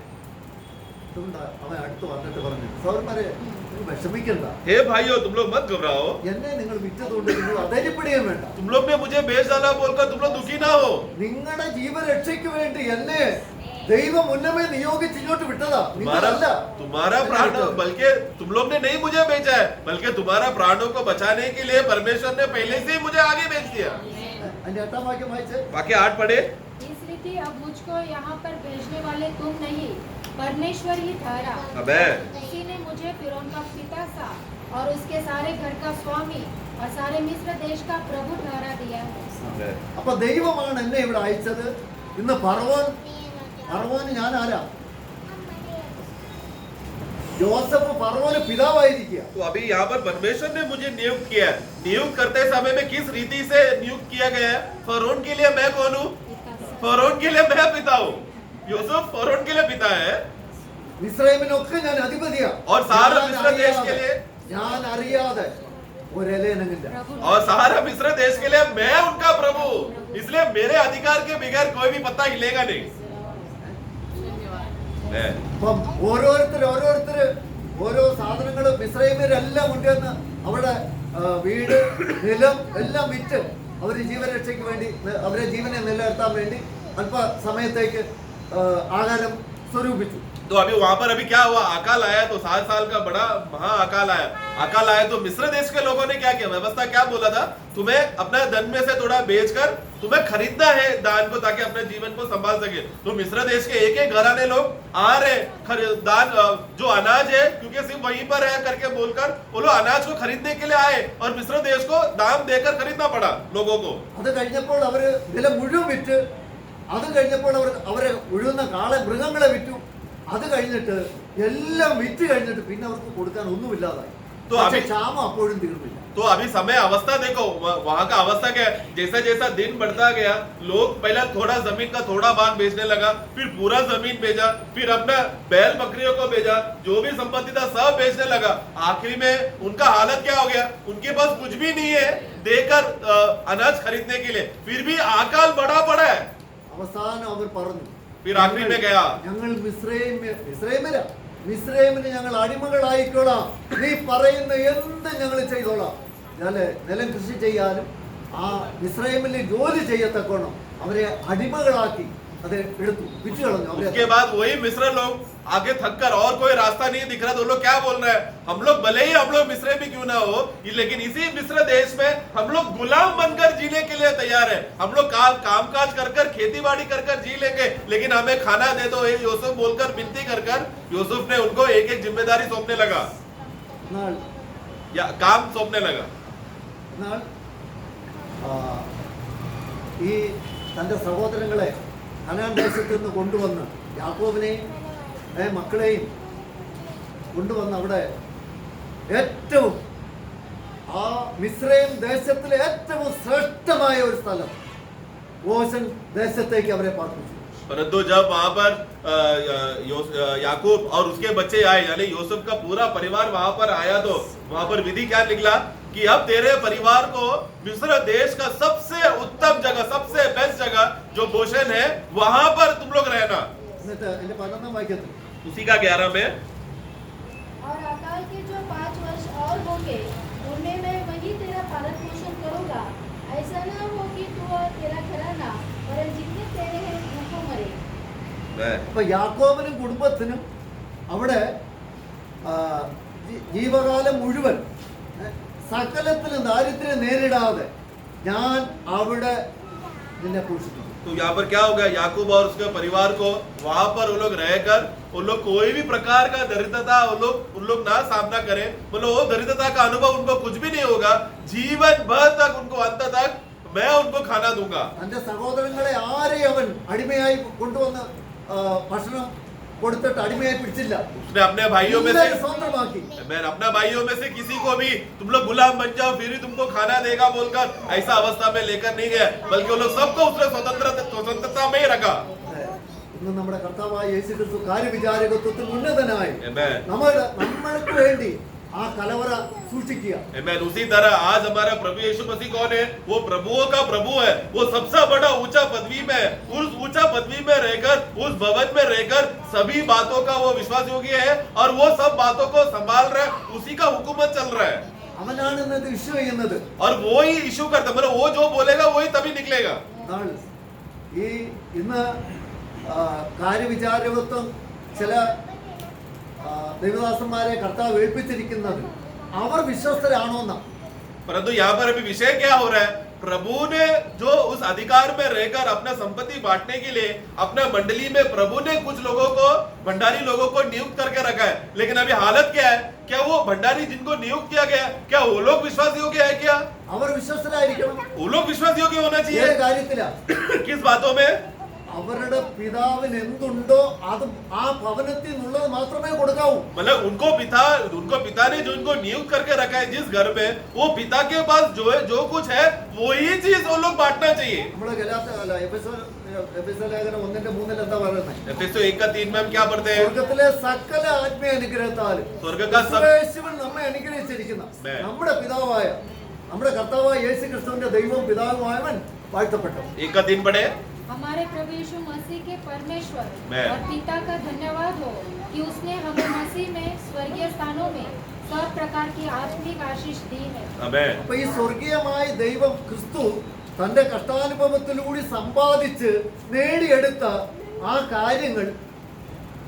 അതുകൊണ്ട് അവൻ അടുത്ത് വന്നിട്ട് പറഞ്ഞു, സഹോദരന്മാരെ നിങ്ങൾ വിഷമിക്കണ്ട, हे भाइयों तुम लोग मत घबराओ, എന്നെ നിങ്ങൾ വിറ്റതുകൊണ്ട് നിങ്ങൾ അധൈര്യപ്പെടുകയും വേണ്ട. तुम लोग ने मुझे बेच डाला बोलकर तुम लोग दुखी ना हो। നിങ്ങളുടെ ജീവരക്ഷയ്ക്ക് വേണ്ടി എന്നെ ദൈവം മുന്നമേ നിയോഗിച്ച് ഇങ്ങോട്ട് വിട്ടതാ, നിങ്ങളല്ല. तुम्हारा प्राण, बल्कि तुम लोग ने नहीं मुझे बेचा है, बल्कि तुम्हारा प्राणों को बचाने के लिए परमेश्वर ने पहले से ही मुझे आगे भेज दिया। അതിന്റെ 8ാം വാക്യം വായിച്ചേ. वाक्य 8 पढ़े। इस रीति अब मुझको यहाँ पर भेजने वाले तुम नहीं, परमेश्वर ही ठहरा। अबे उसी ने मुझे फिरौन का पिता सा और उसके सारे घर का स्वामी और सारे मिस्र देश का प्रभु ठहरा दिया है। അപ്പൊ ദൈവമാണ് എന്നെ ഇവിടെ അയച്ചത്. ഇന്ന് ഫറവോന് ഞാൻ ആരാ? യോസഫ് ഫറവോന് പിതാവായിരിക്കുക. तो अभी यहाँ पर परमेश्वर ने मुझे नियुक्त किया है। नियुक्त करते समय में किस रीति से नियुक्त किया गया है? फरोन के लिए मैं कौन हूँ? फरोन के लिए मैं पिता हूँ। यूसुफ फरोन के लिए पिता है മിസ്രൈമിനൊക്കെ ഞാൻ അധിപതിയാ. और सारा मिस्र देश के लिए, ഞാൻ അറിയാതെ ഒരേലനങ്ങില്ല. और सारा मिस्र देश के लिए मैं उनका प्रभु, इसलिए मेरे अधिकार के बगैर कोई भी पत्ता हिलेगा नहीं। അപ്പം ഓരോരുത്തർ ഓരോ സാധനങ്ങളും മിസ്രൈമിലെല്ലാം ഉണ്ടെന്ന് അവിടെ വീട് നിലം എല്ലാം വിറ്റ് അവര് ജീവരക്ഷയ്ക്ക് വേണ്ടി അവരെ ജീവനെ നിലനിർത്താൻ വേണ്ടി അല്പ സമയത്തേക്ക് ആഹാരം സ്വരൂപിച്ചു. तो अभी वहां पर अभी क्या हुआ? अकाल आया, तो 7 साल का बड़ा महा अकाल आया। अकाल आया तो मिस्र देश के लोगों ने क्या किया? व्यवस्था क्या बोला था? तुम्हें अपना धन में से थोड़ा बेचकर तुम्हें खरीदना है दान को, ताकि अपने जीवन को संभाल सके। तो मिस्र देश के एक घराने लोग आ रहे दान जो अनाज है, क्योंकि सिर्फ वहीं पर है करके बोलकर वो लोग अनाज को खरीदने के लिए आए और मिस्र देश को दाम देकर खरीदना पड़ा लोगों को। അത് കഴിഞ്ഞപ്പോൾ അവര് നിലം മുഴുവൻ വിറ്റ്, അത് കഴിഞ്ഞപ്പോൾ അവരെ ഉഴുന്ന മൃഗങ്ങളെ വിറ്റു. അത് കഴിഞ്ഞിട്ട് എല്ലാം വിറ്റ് കഴിഞ്ഞിട്ട് പിന്നെ അവർക്ക് കൊടുക്കാൻ ഒന്നുമില്ലാതായി. तो अभी ക്ഷാമം അപ്പോഴും തീർന്നില്ല. तो अभी समय अवस्था देखो, वहां का अवस्था क्या है? जैसा जैसा दिन बढ़ता गया, लोग पहले थोड़ा जमीन का थोड़ा भाग बेचने लगा, फिर पूरा जमीन बेचा, फिर अपना बैल बकरियों को बेचा, जो भी संपत्ति था सब बेचने लगा। आखिरी में उनका हालत क्या हो गया? उनके पास कुछ भी नहीं है देकर अनाज खरीदने के लिए, फिर भी अकाल बढ़ा पड़ा है। അവസാനം അവർ പറഞ്ഞു, फिर आखिरी में गया, ഞങ്ങൾ മിസ്രൈമിന് ഞങ്ങൾ അടിമകളായിക്കോളാം, നീ പറയുന്ന എന്ത് ഞങ്ങൾ ചെയ്തോളാം. നിലം കൃഷി ചെയ്യാനും ആ മിസ്രൈമിൽ ജോലി ചെയ്യത്തക്കോണം അവരെ അടിമകളാക്കി അത് എടുത്തു, വിറ്റു കളഞ്ഞു. उसके बाद वही मिस्र लोग आगे थक कर और कोई रास्ता नहीं दिख रहा, तो लोग क्या बोल रहे हैं? हम लोग भले ही हम लोग मिस्र भी क्यों ना हो, लेकिन इसी मिस्र देश में हम लोग गुलाम बनकर जीने के लिए तैयार है। हम लोग काम काज कर कर खेती बाड़ी कर कर जी लेंगे, लेकिन हमें खाना दे दो, ये यूसुफ बोलकर विनती कर कर यूसुफ ने उनको एक एक जिम्मेदारी सौंपने लगा എന്നാൽ या काम सौंपने लगा। എന്നാൽ ഈ തൻ്റെ സഹോദരങ്ങളെ കനാൻ ദേശത്ത് നിന്ന് കൊണ്ടുവന്ന് യാക്കോബിനെയും മക്കളെയും കൊണ്ടുവന്ന് അവിടെ ഏറ്റവും ആ മിസ്രൈം ദേശത്തിലെ ഏറ്റവും ശ്രേഷ്ഠമായ ഒരു സ്ഥലം ഗോശൻ ദേശത്തേക്ക് അവരെ പാർപ്പിച്ചു. परंतु जब वहां पर याकूब और उसके बच्चे आए, यानी यूसुफ का पूरा परिवार वहां पर आया, तो वहां पर विधि क्या निकला कि अब तेरे परिवार को मिस्र देश का सबसे उत्तम जगह, सबसे बेस्ट जगह जो गोशेन है, वहां पर तुम लोग रहना. എന്നിട്ട് എൻ്റെ 11 വാക്യത്തിൽ उसी का 11 में, और अकाल के जो 5 वर्ष और होंगे उनमें मैं वही तेरा पालन पोषण करूंगा. ऐसा न हो कि तू और तेरा घराना और जितने तेरे हैं भूखों मरे. അപ്പൊ യാക്കോബിനും കുടുംബത്തിനും അവിടെ ജീവകാലം മുഴുവൻ സകലത്തിലും ദാരിദ്ര്യം നേരിടാതെ ഞാൻ അവിടെ നിന്നെ പോഷിപ്പിക്കും. तो यहाँ पर क्या होगा, याकूब और उसके परिवार को वहां पर वो लोग रहकर उन लोग कोई भी प्रकार का दरिद्रता उन लोग ना सामना करें, मतलब वो दरिद्रता का अनुभव उनको कुछ भी नहीं होगा. जीवन भर तक उनको अंत तक मैं उनको खाना दूंगा. തന്റെ സഹോദരങ്ങളെ ആരെയും അവൻ അടിമയായി കൊണ്ടുവന്ന് ഭക്ഷണം കൊടുത്തിട്ട് അടിമയായി പിടിച്ചില്ല. उसने अपने भाइयों में से, എല്ലാവരും സ്വന്തമാക്കി. मैं अपना भाइयों में से किसी को भी तुम लोग गुलाम बन जाओ फिर ही तुमको खाना देगा बोलकर ऐसा अवस्था में लेकर नहीं गया, बल्कि वो लोग सबको उसने स्वतंत्रता में ही रखा. ഇന്ന് നമ്മുടെ കർത്താവായ യേശു ക്രിസ്തു കാര്യവിചാരകത്വത്തിൽ ഉന്നതനായി Amen. നമ്മൾക്ക് വേണ്ടി ആ കലവറ സൂക്ഷിക്കുക. Amen. उसी तरह आज हमारा प्रभु यीशु मसीह कौन है? वो प्रभुओं का प्रभु है. वो सबसे बड़ा ऊंचा पदवी में है. उस ऊंचा पदवी में रहकर, उस भवन में रहकर सभी बातों का वो विश्वास योग्य है और वो सब बातों को संभाल रहा है. उसी का हुकूमत चल रहा है അവനാണ് ഇന്നത് ഇഷ്യൂ ചെയ്യുന്നത്. और वो ही इशू करता, मतलब वो जो बोलेगा वही तभी निकलेगा. ഈ ഇന്ന് കാര്യവിചാരകത്വം ചില ദൈവദാസന്മാരെ കർത്താവ് ഏൽപ്പിച്ചിരിക്കുന്നത് അവർ വിശ്വസ്തരാണോ എന്നാ. परंतु यहाँ पर अभी विषय क्या हो रहा है? प्रभु ने जो उस अधिकार में रहकर अपना संपत्ति बांटने के लिए अपना मंडली में प्रभु ने कुछ लोगों को, भंडारी लोगों को नियुक्त करके रखा है. लेकिन अभी हालत क्या है? क्या वो भंडारी जिनको नियुक्त किया गया, क्या वो लोग विश्वास योग्य है? क्या അവർ വിശ്വസ്തരായിരിക്കണം. वो लोग विश्वास योग्य होना ഏത് चाहिए? കാര്യത്തിലാ? किस बातों में? അവരുടെ പിതാവിന് എന്തുണ്ടോ അത് ആ ഭവനത്തിൽ നിന്നുള്ളത് മാത്രമേ കൊടുക്കാവൂ. मतलब उनको पिता ने जो उनको नियुक्त करके रखा है जिस घर में, वो पिता के पास जो है, जो कुछ है वही चीज वो लोग बांटना चाहिए. നമ്മള് എഫെസോ ലേഖനം 1:3 എന്താ പറയുന്നത്? एफेसो 1:3 में हम क्या पढ़ते हैं? സ്വർഗത്തിലെ സകല ആത്മീയ അനുഗ്രഹത്താലും स्वर्ग का सब യേശുവിൽ നമ്മെ അനുഗ്രഹിച്ചിരിക്കുന്ന Amen. നമ്മുടെ പിതാവായ നമ്മുടെ കർത്താവായ യേശു ക്രിസ്തുവിന്റെ ദൈവവും പിതാവുമായവൻ വാഴ്ത്തപ്പെട്ടു. 1:3 पढ़े. हमारे प्रभु यीशु मसीह के परमेश्वर मैं। और पिता का धन्यवाद हो कि उसने हमें मसीह में स्वर्गीय स्थानों में सब प्रकार की आत्मिक आशीष दी है. आमेन. അപ്പൊ ഈ സ്വർഗീയമായ ദൈവം ക്രിസ്തു തന്റെ കഷ്ടാനുഭവത്തിലൂടെ സമ്പാദിച്ച് നേടിയെടുത്ത ആ കാര്യങ്ങൾ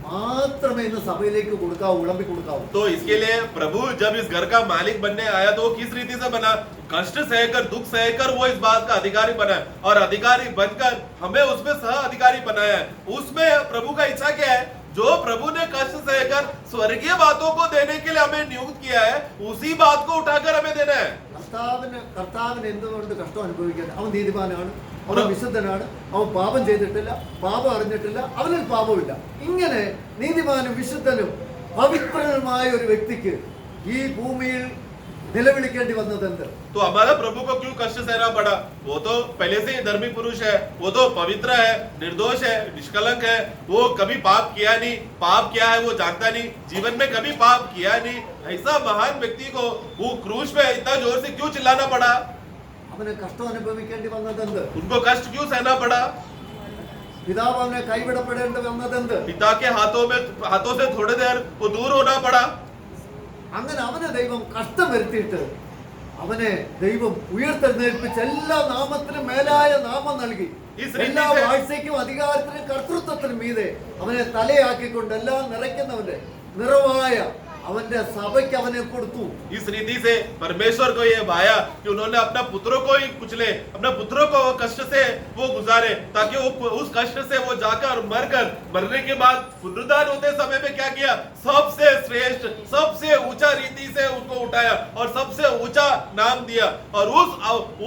മാത്രമേ ഇന്ന് സഭയിലേക്ക് കൊടുക്കാവൂ, വിളമ്പി കൊടുക്കാവൂ. तो इसके लिए प्रभु जब इस घर का मालिक बनने आया तो वो किस रीति से बना? कष्ट सहकर, दुख सहकर वो इस बात का अधिकारी बना है और अधिकारी बनकर हमें उसमें सह अधिकारी बनाया है. उसमें प्रभु का इच्छा क्या है? जो प्रभु ने कष्ट सहकर स्वर्गीय बातों को देने के लिए हमें नियुक्त किया है, उसी बात को उठाकर हमें देना है. കർത്താവിന് എന്തുകൊണ്ട് കഷ്ടം അനുഭവിക്കാൻ? അവൻ നീതിമാനാണ്, അവൻ വിശുദ്ധനാണ്, അവൻ പാപം ചെയ്തിട്ടില്ല, പാപം അറിഞ്ഞിട്ടില്ല, അവനിൽ പാപമില്ല. ഇങ്ങനെ നീതിമാനും വിശുദ്ധനും പവിത്രനുമായ ഒരു വ്യക്തിക്ക് ഈ ഭൂമിയിൽ നിലവിളിക്കേണ്ടി വന്നത് എന്ത്? तो हमारा प्रभु को क्यों कष्ट सहना पड़ा? वो तो पहले से ही धर्मी पुरुष है, वो तो पवित्र है, निर्दोष है, निष्कलंक है, वो कभी पाप किया नहीं, पाप क्या है वो जानता नहीं, जीवन में कभी पाप किया नहीं. ऐसा महान व्यक्ति को वो क्रूस पे इतना जोर से क्यों चिल्लाना पड़ा? അവന് കഷ്ടം അനുഭവിക്കേണ്ടി വന്നത് എന്ത്? उनको कष्ट क्यों सहना पड़ा? പിതാവ് അവനെ കൈവിടപ്പെടേണ്ടി വന്നത് എന്ത്? पिता के हाथों से थोड़ी देर वो दूर होना पड़ा. അങ്ങനെ അവനെ ദൈവം കഷ്ടം വരുത്തിയിട്ട് അവനെ ദൈവം ഉയർത്തെഴുന്നേൽപ്പിച്ച് എല്ലാ നാമത്തിനും മേലായ നാമം നൽകി. എല്ലാ വാഴ്ചയ്ക്കും അധികാരത്തിനും കർത്തൃത്വത്തിനും മീതെ അവനെ തലയാക്കിക്കൊണ്ട് എല്ലാം നിറയ്ക്കുന്നവന്റെ നിറവായ അവന്റെ സഭയ്ക്ക് അവനെ കൊടുത്തു. इस रीति से परमेश्वर को ये भाया कि उन्होंने अपना पुत्रों को ही कुचले, अपने पुत्रों को कष्ट से वो गुजारे, ताकि वो उस कष्ट से वो जाकर मरकर मरने के बाद पुनरुद्धान होते समय में क्या किया, सबसे श्रेष्ठ सबसे ऊंचा रीति से उसको उठाया और सबसे ऊंचा नाम दिया, और उस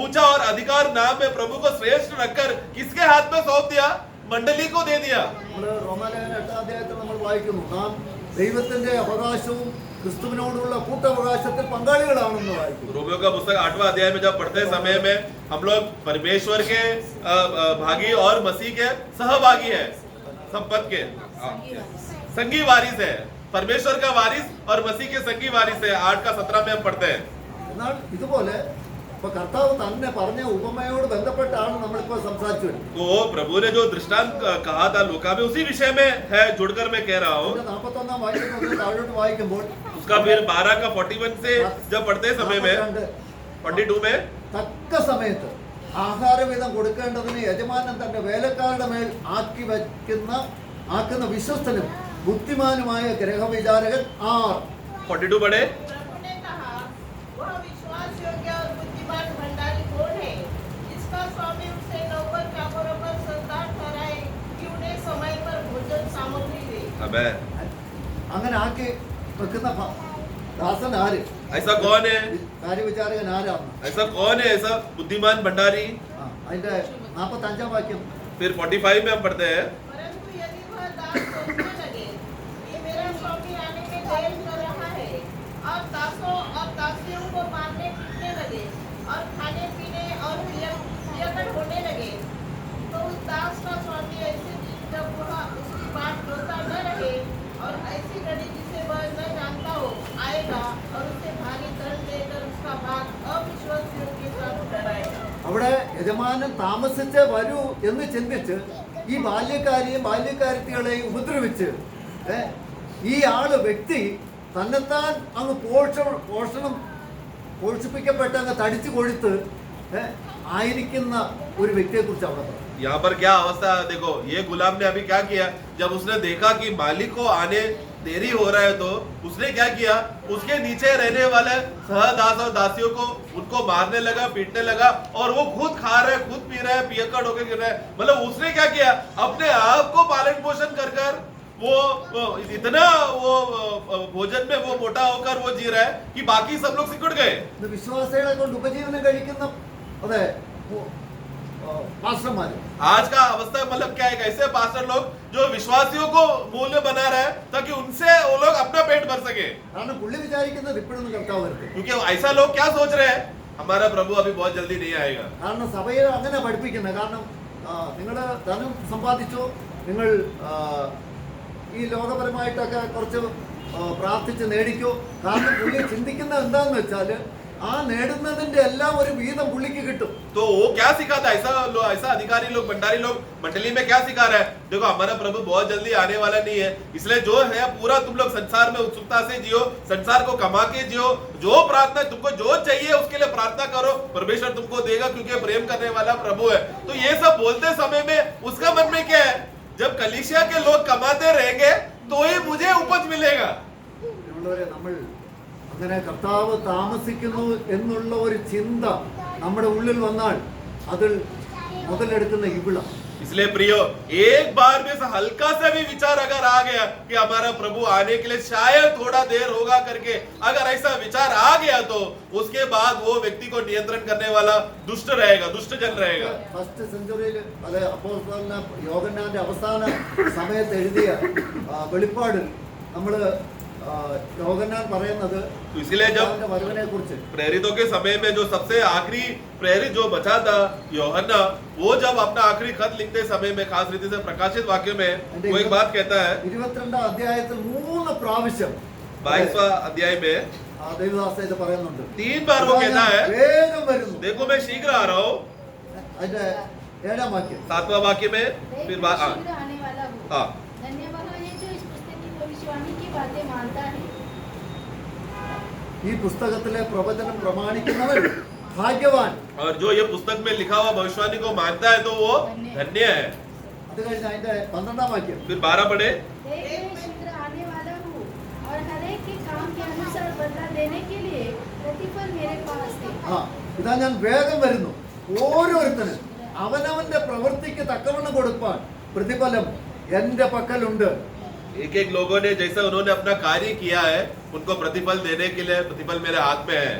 ऊंचा और अधिकार नाम में प्रभु को श्रेष्ठ रखकर किसके हाथ में सौंप दिया, मंडली को दे दिया। നമ്മള് റോമാലേഖനം 8-ാം അധ്യായത്തിൽ നമ്മൾ വായിക്കുന്നു, നാം ദൈവത്തിന്റെ അവകാശവും ക്രിസ്തുവിനോടുള്ള കൂട്ടവകാശത്തിൽ പങ്കാളികളാണെന്ന് വായിക്കുന്നു. रोमियो का पुस्तक 8वां अध्याय में जब पढ़ते समय में हम लोग परमेश्वर के भागी और मसीह के सहभागी है, संपत्ति के संगी वारिस है, परमेश्वर का वारिस और मसीह के संगी वारिस है। 8 का 17 में हम पढ़ते हैं। എന്നാൽ ഇതുപോലെ ഇപ്പൊ കർത്താവ് തന്നെ പറഞ്ഞ ഉപമയോട് ബന്ധപ്പെട്ടാണ് നമ്മളിപ്പോ സംസാരിച്ചു വരുന്നത്. तो प्रभु ने जो दृष्टांत कहा था लूका में, उसी विषय में है, जुड़कर मैं कह रहा हूँ। 41-ാം വാക്യം മുതൽ താഴോട്ട് വായിക്കുമ്പോൾ उसका फिर 12 का 41 से जब पढ़ते समय में 42 में തക്ക സമയത്ത് ആഹാരവിധം കൊടുക്കേണ്ടതിന് യജമാനൻ തന്റെ വേലക്കാരുടെ മേൽ ആക്കുന്ന വിശ്വസ്തനും ബുദ്ധിമാനുമായ ഗ്രഹവിചാരകൻ ആർ. 42 पढ़े। प्रभु ने कहा, वह विश्वास योग्य और बुद्धिमान भंडारी कौन है, जिसका स्वामी उसे नौकर का बराबर सरदार ठहराए कि उन्हें समय पर भोजन सामग्री दे। अबे അങ്ങനെ ആക്കി വെക്കുന്ന ദാസൻ ആര്? ऐसा कौन है, കാര്യവിചാരകൻ ആരാണ്? ऐसा कौन है, ऐसा बुद्धिमान भंडारी? അതിന്റെ 45-ാം വാക്യം. फिर 45 में हम पढ़ते हैं, परंतु यदि वह दास सोचने लगे कि मेरा स्वामी आने में देर कर रहा है, और दासों और दासियों को मारने पीटने लगे और खाने पीने और पियकर होने लगे, तो उस दास का स्वामी ऐसे दिन जब वह उसकी बात जोता न रहे और ऐसी घड़ी जिसे वह न जानता हो आएगा और उसे भारी दंड देकर उसका भाग अविश्वासियों के साथ डराएगा। അവിടെ യജമാനൻ താമസിച്ച് വരൂ എന്ന് ചിന്തിച്ച് ഈ ബാല്യക്കാരെയും ബാല്യക്കാരത്തികളെയും ഉപദ്രവിച്ച് ഈ വ്യക്തി തന്നെത്താൻ അങ്ങ് പോഷിപ്പിക്കപ്പെട്ട് അങ്ങ് തടിച്ചു കൊഴുത്ത് ആയിരിക്കുന്ന ഒരു വ്യക്തിയെ കുറിച്ച് അവിടെ പറഞ്ഞു. यहाँ पर क्या अवस्था है देखो, ये गुलाम ने अभी क्या किया, जब उसने देखा कि मालिक को आने देरी हो रहा है तो उसने क्या किया, उसके नीचे रहने वाले सहदास और दासियों को उनको मारने लगा, पीटने लगा, और वो खुद खा रहे हैं, खुद पी रहे हैं, पियक्कड़ होकर गिर रहे हैं। मतलब उसने क्या किया, अपने आप को पालन पोषण कर कर वो इतना वो भोजन में वो मोटा होकर वो जी रहा है कि बाकी सब लोग सिकुड़ गए। വിശ്വാസികളെ കൊണ്ട് ഉപജീവനം കഴിക്കുന്ന അതെ പാസ്റ്റർമാര് आज का अवस्था मतलब क्या है, ऐसे पास्टर लोग जो विश्वासियों को मूल्य बना रहे हैं ताकि उनसे वो लोग अपना पेट भर सके। കാരണം പുള്ളി വിചാരിക്കുന്നത് ഇപ്പോഴൊന്നും കർത്താവ് വരട്ടെ. क्योंकि ऐसा लोग क्या सोच रहे हैं, हमारा प्रभु अभी बहुत जल्दी नहीं आएगा। കാരണം സഭയെ അങ്ങനെ പഠിപ്പിക്കുന്നത്, കാരണം നിങ്ങൾ ധനം സമ്പാദിച്ചു, നിങ്ങൾ ഈ ലോകപരമായിട്ടൊക്കെ കുറച്ച് പ്രാർത്ഥിച്ച് നേടിക്കോ. കാരണം പുള്ളി ചിന്തിക്കുന്നത് എന്താന്ന് വെച്ചാൽ ആ നേടുന്നതിന്റെ എല്ലാം ഒരു വീതം പുള്ളിക്ക് കിട്ടും. तो वो क्या सिखाता है, ऐसा अधिकारी लोग भंडारी लोग मंडली में क्या सिखा रहा है, देखो हमारा प्रभु बहुत जल्दी आने वाला नहीं है, इसलिए जो है पूरा तुम लोग संसार में उत्सुकता से जियो, संसार को कमा के जियो, जो प्रार्थना तुमको जो चाहिए उसके लिए प्रार्थना करो, परमेश्वर तुमको देगा क्योंकि प्रेम करने वाला प्रभु है। तो ये सब बोलते समय में उसका मन में क्या है, जब कलीसिया के लोग कमाते रहेंगे तो ही मुझे उपज मिलेगा। നമ്മൾ അങ്ങനെ കർത്താവ് താമസിക്കുന്നു എന്നുള്ള ഒരു ചിന്ത നമ്മുടെ ഉള്ളിൽ വന്നാൽ അതിൽ മുതലെടുക്കുന്ന ഇവിള. इसलिए प्रियो, एक बार में से हल्का सा भी विचार अगर आ गया कि हमारा प्रभु आने के लिए शायद थोड़ा देर होगा करके, अगर ऐसा विचार आ गया तो उसके बाद वो व्यक्ति को नियंत्रण करने वाला दुष्ट रहेगा, दुष्ट जन रहेगा। ഫസ്റ്റ് സെഞ്ചുറിയിൽ അത് അപ്പോസ്തലനായ യോഹന്നാന്റെ അവസാന സമയത്ത് എഴുതിയ വെളിപ്പാടിൽ നമ്മള് യോഹന്നാൻ പറയുന്നത് तो इसलिए जब വരവിനെ कुछ प्रेरितों के समय में जो सबसे आखिरी प्रेरित जो बचा था यूहन्ना, वो जब अपना आखिरी खत लिखते समय में खास रीति से प्रकाशित वाक्य में वो एक बात कहता है, 22-ാം അധ്യായത്തിൽ 3 പ്രാവശ്യം 22वां अध्याय में ദൈവദാസ ഇത് പറയുന്നുണ്ട്. 3 बार वो कहता है, വേഗം വരുന്നു. देखो मैं शीघ्र आ रहा हूँ। അതിന്റെ 7-ാം വാക്യം 7वां वाक्य में फिर मैं शीघ्र आने वाला हूँ। हाँ, धन्यवाद है जो इस पुस्तक की भविष्यवाणी की बातें मानता है। ഈ പുസ്തകത്തിലെ പ്രവചനം പ്രമാണിക്കുന്നവൻ ഭാഗ്യവാൻ. और जो ये पुस्तक में लिखा हुआ भविष्यवाणी को मानता है तो वो धन्य है। അത് കഴിഞ്ഞ് അതിന്റെ 12-ാം വാക്യം फिर 12 पढ़े, देख मैं शीघ्र आने वाला हूँ और हर एक के काम बदला देने के लिए प्रतिफल मेरे पास है। ആ ഇതാ ഞാൻ വേഗം വരുന്നു. ഓരോരുത്തരും അവനവന്റെ പ്രവൃത്തിക്ക് തക്കവണ്ണം കൊടുപ്പാൻ പ്രതിഫലം എന്റെ പക്കലുണ്ട്. एक एक लोगों ने जैसे उन्होंने अपना कार्य किया है उनको प्रतिफल देने के लिए प्रतिफल मेरे हाथ में है।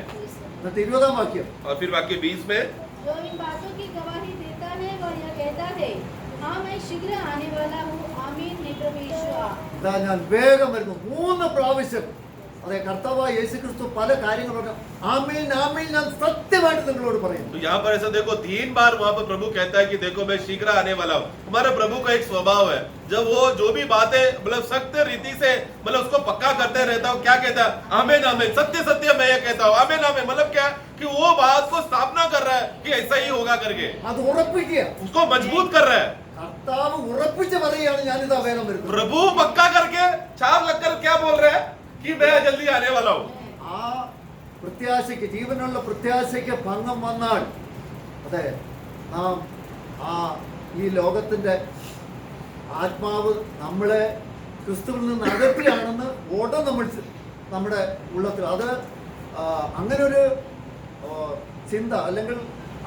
എന്നിട്ട് 20-ാം വാക്യം, और फिर वाक्य 20 में जो इन बातों की गवाही देता है वह यह कहता है, हाँ मैं शीघ्र आने वाला हूँ, आमीन हे प्रभु यीशुआ। ഇതാ ഞാൻ വേഗം വരുന്നു. 3 പ്രാവശ്യം അതെ കർത്താവായ യേശുക്രിസ്തു പല കാര്യങ്ങൾ പറഞ്ഞു. ആമേൻ ആമേൻ ഞാൻ സത്യമായിട്ട് നിങ്ങളോട് പറയുന്നു. तो यहाँ पर ऐसा देखो 3 बार वहाँ पर प्रभु कहता है कि देखो मैं शीघ्र आने वाला हूँ। हमारे प्रभु का एक स्वभाव है, जब वो जो भी बातें मतलब सख्त रीति से मतलब उसको पक्का करते रहता हूँ, क्या कहता है? आमीन आमीन, सत्य सत्य मैं ये कहता हूँ, आमीन आमीन। मतलब क्या कि वो बात को स्थापना कर रहा है कि ऐसा ही होगा करके, അത് ഉറപ്പിക്കുക. उसको मजबूत कर रहा है। കർത്താവ് ഉറപ്പിച്ച് പറയുകയാണ് ഞാനിതാ വേഗം വരുന്നത്. प्रभु पक्का करके छाप लगकर क्या बोल रहा है कि मैं जल्दी आने वाला हूँ। ആ പ്രത്യാശയ്ക്ക്, ജീവനുള്ള പ്രത്യാശയ്ക്ക് ഭംഗം വന്നാൽ അതെ നാം ഈ ലോകത്തിന്റെ ആത്മാവ് നമ്മളെ ക്രിസ്തുവിൽ നിന്ന് അകറ്റിയാണെന്ന് ഓടം നമ്മുടെ ഉള്ളത്തിൽ അത് അങ്ങനെ ഒരു ചിന്ത അല്ലെങ്കിൽ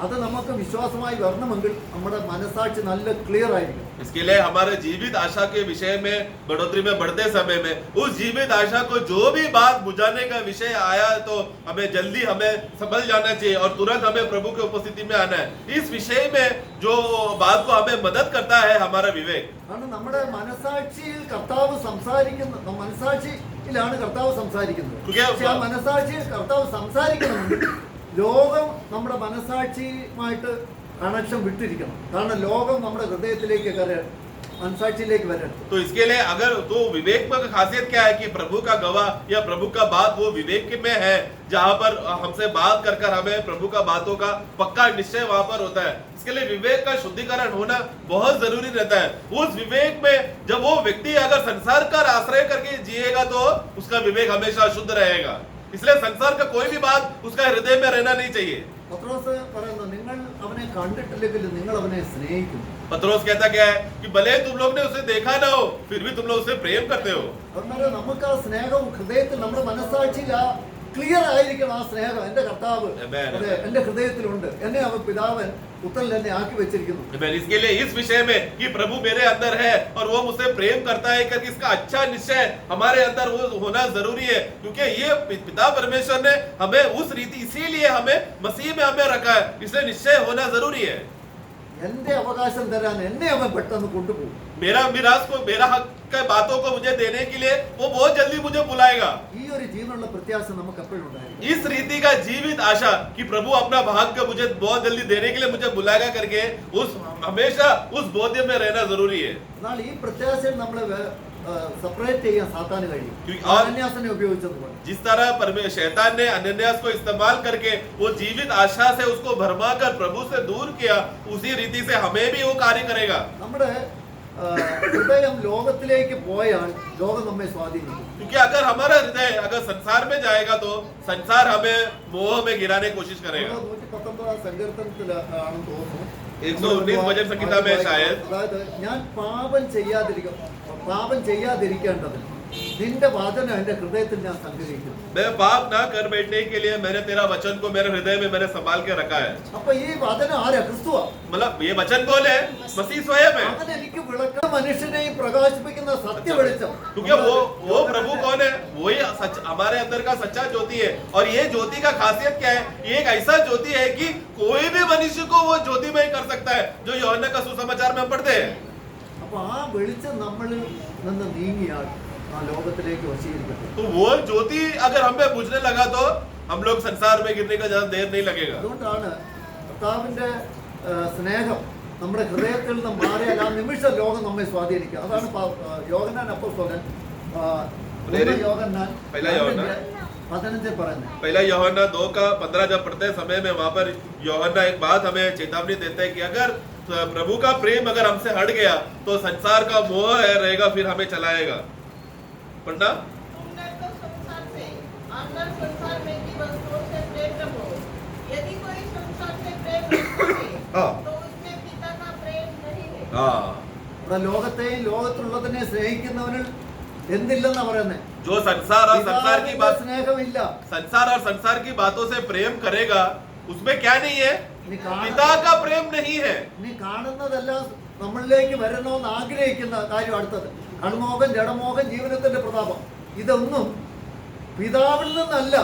അത് നമുക്ക് വിശ്വാസമായി വരണമെങ്കിൽ നമ്മുടെ മനസാക്ഷി നല്ല ക്ലിയർ ആയിരിക്കും. इसके लिए हमारे जीवित आशा के विषय में बढ़ोतरी में बढ़ते समय में उस जीवित आशा को जो भी बात बुझाने का विषय आया तो हमें जल्दी हमें समझ जाना चाहिए और तुरंत हमें प्रभु की उपस्थिति में आना है। इस विषय में जो बात को हमें मदद करता है हमारा विवेक, കാരണം നമ്മുടെ മനസാക്ഷിയിൽ കർത്താവ് സംസാരിക്കുന്ന മനസാക്ഷിയിലാണ് കർത്താവ് സംസാരിക്കുന്നത്. പക്ഷെ ആ മനസാക്ഷിയിൽ കർത്താവ് സംസാരിക്കണമെങ്കിൽ ലോകം നമ്മുടെ മനസാക്ഷിയുമായിട്ട് കണക്ഷൻ വിട്ടിരിക്കണം. കാരണം ലോകം നമ്മുടെ ഹൃദയത്തിലേക്ക് മനസാക്ഷിയിലേക്ക് വരണം. तो इसके लिए अगर तो विवेक में खासियत क्या है कि प्रभु का गवाह या प्रभु का बात वो विवेक में है, जहाँ पर हमसे बात कर कर हमें प्रभु का बातों का पक्का निश्चय वहां पर होता है। इसके लिए विवेक का शुद्धिकरण होना बहुत जरूरी रहता है। उस विवेक में जब वो व्यक्ति अगर संसार का आश्रय करके जिएगा तो उसका विवेक हमेशा शुद्ध रहेगा। इसलिए संसार का कोई भी बात उसका हृदय में रहना नहीं चाहिए। പത്രോസ് പറയുന്നു, നിങ്ങൾ അവനെ കണ്ടിട്ടില്ലെങ്കിൽ നിങ്ങൾ അവനെ സ്നേഹിക്കുന്നു. पत्रोस कहता क्या है कि भले तुम लोग ने उसे देखा ना हो फिर भी तुम लोग उसे प्रेम करते हो। എന്നാൽ നമുക്ക് ആ സ്നേഹം ഹൃദയത്തിൽ നമ്മുടെ മനസാക്ഷിയിൽ ക്ലിയർ ആയിരിക്കണം. ആ സ്നേഹം എന്റെ കർത്താവ് അതെ എന്റെ ഹൃദയത്തിലുണ്ട്, എന്നെ അവൻ പിതാവൻ പുത്രനിൽ എന്നെ ആക്കി വെച്ചിരിക്കുന്നു. इसके लिए इस विषय में कि प्रभु मेरे अंदर है और वो मुझसे प्रेम करता है करके इसका अच्छा निश्चय हमारे अंदर वो होना जरूरी है, क्योंकि ये पिता परमेश्वर ने हमें उस रीति इसीलिए हमें मसीह में हमें रखा है, इसलिए निश्चय होना जरूरी है। എന്റെ അവകാശം തരാൻ എന്നെ അവൻ പെട്ടെന്ന് കൊണ്ടുപോകും. मेरा मिरास को मेरा हक के बातों को मुझे देने के लिए वो बहुत जल्दी मुझे बुलाएगा। ഈ ഒരു ജീവനുള്ള പ്രത്യാശ നമുക്ക് എപ്പോഴും ഉണ്ടായിരിക്കും. इस रीति का जीवित आशा कि प्रभु अपना भाग्य मुझे बहुत जल्दी देने के लिए मुझे बुलाएगा करके उस हमेशा उस बोध में रहना जरूरी है। എന്നാൽ ഈ പ്രത്യാശയിൽ നമ്മളെ സെപ്പറേറ്റ് ചെയ്യാൻ സാത്താന് കഴിയും. അനന്യാസിനെ ഉപയോഗിച്ചതുപോലെ जिस तरह शैतान ने अनन्यास को इस्तेमाल करके वो जीवित आशा से उसको भरमा कर प्रभु से दूर किया, उसी रीति से हमें भी वो कार्य करेगा। നമ്മുടെ ഹൃദയം ലോകത്തിലേക്ക് പോയാൽ ലോകം നമ്മെ സ്വാധീനിക്കും. क्योंकि अगर हमारा हृदय अगर संसार में जाएगा तो संसार हमें मोह में गिराने की कोशिश करेगा। 119 സങ്കീർത്തനത്തിലാണെന്ന് തോന്നുന്നു. 119 भजन संहिता में शायद അതായത് ഞാൻ പാപം ചെയ്യാതിരിക്കേണ്ടതിന് നിന്റെ വചനം എന്റെ ഹൃദയത്തിൽ ഞാൻ സംഗ്രഹിക്കുന്നു. मैं पाप ना कर बैठने के लिए मैंने तेरा वचन को मेरे हृदय में मैंने संभाल के रखा है। അപ്പൊ ഈ വചനം ആരാ? ക്രിസ്തുവാ. मतलब ये वचन कौन है? मसीह स्वयं है। അങ്ങനെ എനിക്ക് വിളക്ക മനുഷ്യനെയും പ്രകാശിപ്പിക്കുന്ന സത്യ വെളിച്ചം. क्योंकि वो प्रभु कौन है? वही सच हमारे अंदर का सच्चा ज्योति है। और ये ज्योति का खासियत क्या है? ये एक ऐसा ज्योति है कि कोई भी मनुष्य को वो ज्योतिमय कर सकता है, जो यूहन्ना का सुसमाचार में हम पढ़ते हैं। അപ്പൊ ആ വെളിച്ചം നമ്മളിൽ നിന്ന് നീങ്ങിയാൽ ആ ലോകത്തിലേക്ക് വശീകരിക്കട്ടെ. तो वो ज्योति अगर हमें बुझने लगा तो हम लोग संसार में गिरने का ज्यादा देर नहीं लगेगा। അതുകൊണ്ടാണ് കർത്താവിന്റെ സ്നേഹം നമ്മുടെ ഹൃദയത്തിൽ നിന്ന് മാറിയാൽ ആ നിമിഷം ലോകം നമ്മെ സ്വാധീനിക്കുക. അതാണ് യോഹന്നാൻ അപ്പോസ്തലൻ യോഹന്നാൻ 15 പറയുന്നത്. पहला यूहन्ना 2 का 15 जब पढ़ते समय में वहां पर यूहन्ना एक बात हमें चेतावनी देता है कि अगर प्रभु का प्रेम अगर हमसे हट गया तो संसार का मोह रहेगा, फिर हमें चलाएगा। पढ़ना तुमने तो संसार से अंदर संसार में की वस्तुओं से प्रेम रखो। यदि कोई संसार से प्रेम रखता है तो उसमें पिता का प्रेम नहीं है। ഇവിടെ ലോകത്തെയും ലോകത്തുള്ളതിനെ സ്നേഹിക്കുന്നവനിൽ എന്തില്ലെന്നാ പറയുന്നത്? जो संसार और संसार की പിതാവിന്റെ बात സ്നേഹമില്ല. संसार और संसार की बातों से प्रेम करेगा, उसमें क्या नहीं है? നീ കാണ- पिता का प्रेम नहीं है। നീ കാണുന്നതെല്ലാം നമ്മളിലേക്ക് വരണമെന്ന് ആഗ്രഹിക്കുന്ന കാര്യം അടുത്തത്. കൺമോഹം, ജഡമോഹം, ജീവനത്തിന്റെ പ്രതാപം, ഇതൊന്നും പിതാവിൽ നിന്നല്ല.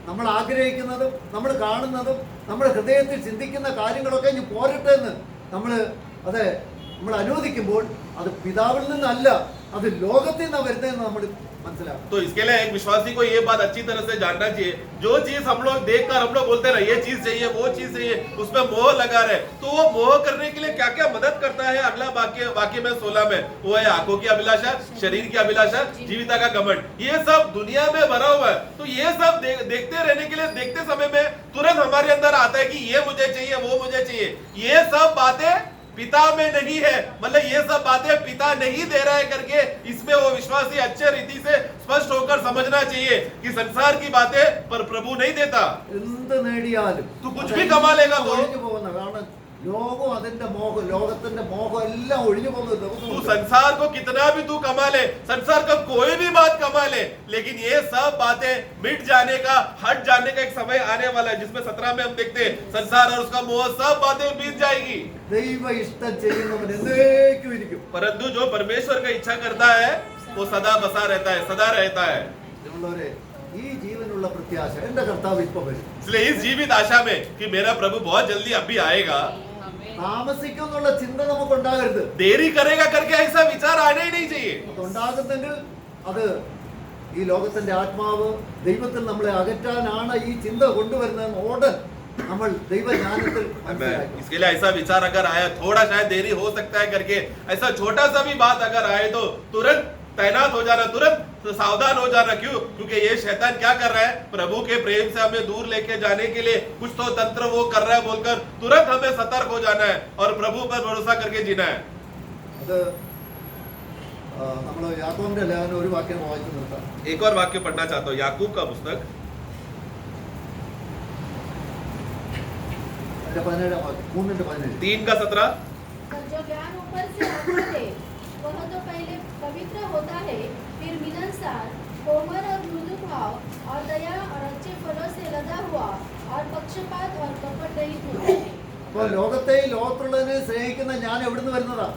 നമ്മൾ ആഗ്രഹിക്കുന്നതും നമ്മൾ കാണുന്നതും നമ്മുടെ ഹൃദയത്തിൽ ചിന്തിക്കുന്ന കാര്യങ്ങളൊക്കെ ഇനി പോരട്ടെ എന്ന് നമ്മൾ അനുവദിക്കുമ്പോൾ അത് പിതാവിൽ നിന്നല്ല, അത് ലോകത്തിൽ നിന്നാണ് വരുന്നതെന്ന് നമ്മൾ മനസ്സിലാക്കും. तो इसके लिए एक विश्वासी को ये बात अच्छी तरह से जानना चाहिए, जो चीज हम लोग देखकर हम लोग बोलते हैं ये चीज चाहिए, वो चीज चाहिए, उसमें मोह लगा रहे, तो वो मोह करने के लिए क्या क्या मदद करता है? अगला वाक्य में 16 में वो है आंखों की अभिलाषा, शरीर की अभिलाषा, जीविता का घमंड। ये सब दुनिया में भरा हुआ है। तो ये सब देखते रहने के लिए, देखते समय में तुरंत हमारे अंदर आता है कि ये मुझे चाहिए, वो मुझे चाहिए। ये सब बातें पिता में नहीं है, मतलब ये सब बातें पिता नहीं दे रहा है करके इसमें वो विश्वासी अच्छे रीति से स्पष्ट होकर समझना चाहिए कि संसार की बातें पर प्रभु नहीं देता। എന്ത് നേടിയാലും तू कुछ भी कमा लेगा तो ഒഴിഞ്ഞു പോകുന്ന, കാരണം ലോകം അതിന്റെ മോഹം, ലോകത്തിന്റെ മോഹം എല്ലാം ഒഴിഞ്ഞു പോകുന്ന तू ദിവസം संसार को कितना भी तू कमा ले, संसार का कोई भी बात कमा ले, लेकिन ये सब बातें मिट जाने का, हट जाने का एक समय आने वाला है, जिसमें 17 में हम देखते हैं संसार और उसका मोह, सब बातें बीत जाएगी। ദൈവ ഇഷ്ടം ചെയ്യുന്നവൻ എന്നേക്കും ഇരിക്കും. परंतु जो परमेश्वर का इच्छा करता है वो सदा बसा रहता है, सदा रहता है। ഉള്ളവരെ, ഈ ജീവനുള്ള പ്രത്യാശ എന്റെ കർത്താവ് ഇപ്പൊ വരും. इसलिए इस जीवित आशा में कि मेरा प्रभु बहुत जल्दी अभी आएगा, താമസിക്കും എന്നുള്ള ചിന്ത നമുക്ക് ഉണ്ടാകരുത്. देरी करेगा करके ऐसा विचार आना ही नहीं चाहिए। അതുണ്ടാകുന്നെങ്കിൽ അത് ഈ ലോകത്തിന്റെ ആത്മാവ് ദൈവത്തിൽ നമ്മളെ അകറ്റാനാണ് ഈ ചിന്ത കൊണ്ടുവരുന്നതെന്ന് ഓർഡർ നമ്മൾ ദൈവജ്ഞാനത്തിൽ മനസ്സിലാക്കി. इसके लिए ऐसा विचार अगर आया, थोड़ा शायद देरी हो सकता है करके ऐसा छोटा सा भी बात अगर आए तो तुरंत तैनात हो जाना, तुरंत सावधान हो जाना। क्यों? क्योंकि ये शैतान क्या कर रहा है? प्रभु के प्रेम से हमें दूर लेके जाने के लिए कुछ तो तंत्र वो कर रहा है बोलकर तुरंत हमें सतर्क हो जाना है और प्रभु पर भरोसा करके जीना है। അത് നമ്മൾ യാക്കോബിന്റെ ലേഖനം ഒരു വാക്യം വായിച്ചു നിർത്താം. एक और वाक्य पढ़ना चाहता हूँ, याकूब का पुस्तक 17 വാക്യം, 3:17. 3 का 17। पर जो ज्ञान ऊपर से आता है वह तो पहले पवित्र होता है, फिर मिलनसार, कोमल और मृदु भाव और दया और अच्छे फलों से लदा हुआ और पक्षपात और कपट रहित होता है। അപ്പൊ ലോകത്തെയും ലോകത്തുള്ളതിനെ സ്നേഹിക്കുന്ന ഞാൻ എവിടുന്ന് വരുന്നതാ?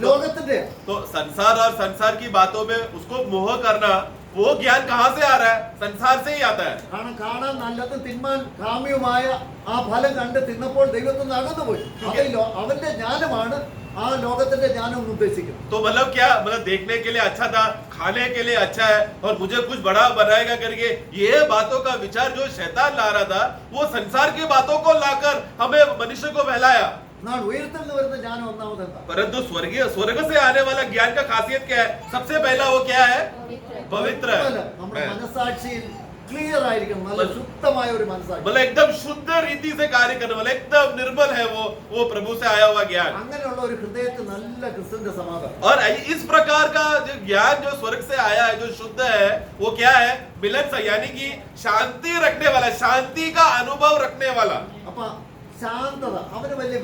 ലോകത്തിന്റെ. तो संसार और संसार की बातों में उसको मोह करना, वो ज्ञान कहाँ से आ रहा है? संसार से ही आता है। കാരണം കാണാൻ നല്ലതും തിന്മാൻ കാമ്യവുമായ ആ ഫലം കണ്ട് തിന്നപ്പോൾ ദൈവത്തിൽ നിന്ന് അകന്നുപോയി. അവന്റെ ജ്ഞാനമാണ് ആ ലോകത്തിന്റെ ജ്ഞാനം എന്ന് ഉദ്ദേശിക്കുന്നത്. तो मतलब क्या, मतलब देखने के लिए अच्छा था, खाने के लिए अच्छा है और मुझे कुछ बड़ा बनाएगा करके ये बातों का विचार जो शैतान ला रहा था, वो संसार की बातों को लाकर हमें मनुष्य को बहलाया। എന്നാൽ ഉയരത്തിൽ നിന്ന് വരുന്ന ജ്ഞാനം ഒന്നാമത് എന്താ? परंतु स्वर्ग से आने वाला ज्ञान का खासियत क्या है? सबसे पहला वो क्या है? पवित्र है। നമ്മുടെ മനസാക്ഷിയിൽ ക്ലിയർ ആയിരിക്കണം, നല്ല ശുദ്ധമായ ഒരു മനസാക്ഷി. मतलब एकदम शुद्ध रीति से कार्य करने वाला, एकदम निर्मल है वो प्रभु से आया हुआ ज्ञान। അങ്ങനെയുള്ള ഒരു ഹൃദയത്തിൽ നല്ല ക്രിസ്തുവിന്റെ സമാധാനം. और इस प्रकार का जो ज्ञान जो स्वर्ग से आया है, जो शुद्ध है, वो क्या है? मिलन से, यानी कि शांति रखने वाला, शांति का अनुभव रखने वाला। അപ്പൊ ശാന്തത, അവന് വലിയ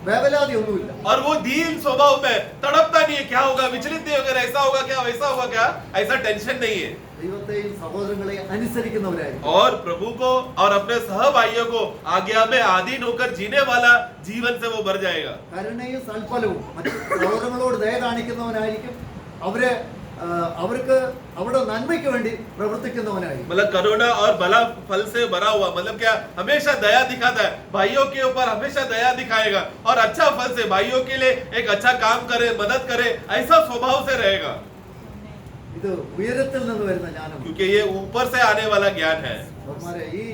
വേവലാതി ഒന്നുമില്ല. और वो दीन स्वभाव में तड़पता नहीं है, क्या होगा, विचलित नहीं होगा, ऐसा होगा क्या, वैसा होगा क्या, ऐसा टेंशन नहीं है। ദൈവത്തെയും സഹോദരങ്ങളെയും അനുസരിക്കുന്നവരായിരിക്കും. और प्रभु को और अपने सहभाइयों को आज्ञा में अधीन होकर जीने वाला जीवन से वो भर जाएगा। കരുണയും സൽഫലവും മറ്റു സഹോദരങ്ങളോട് ദയ കാണിക്കുന്നവനായിരിക്കും. അവർക്ക് അവിടെ നന്മയ്ക്ക് വേണ്ടി പ്രവർത്തിക്കുന്നവനായിരിക്കും. मतलब करुणा और भला फल से भरा हुआ, मतलब क्या, हमेशा दया दिखाता है, भाइयों के ऊपर हमेशा दया दिखाएगा और अच्छा फल से भाइयों के लिए एक अच्छा काम करे, मदद करे, ऐसा स्वभाव से रहेगा। ഇത് ഉയരത്തിൽ നിന്ന് വരുന്ന ജ്ഞാനം. क्योंकि ये ऊपर से आने वाला ज्ञान है। ബഹുമാനരെ, ഈ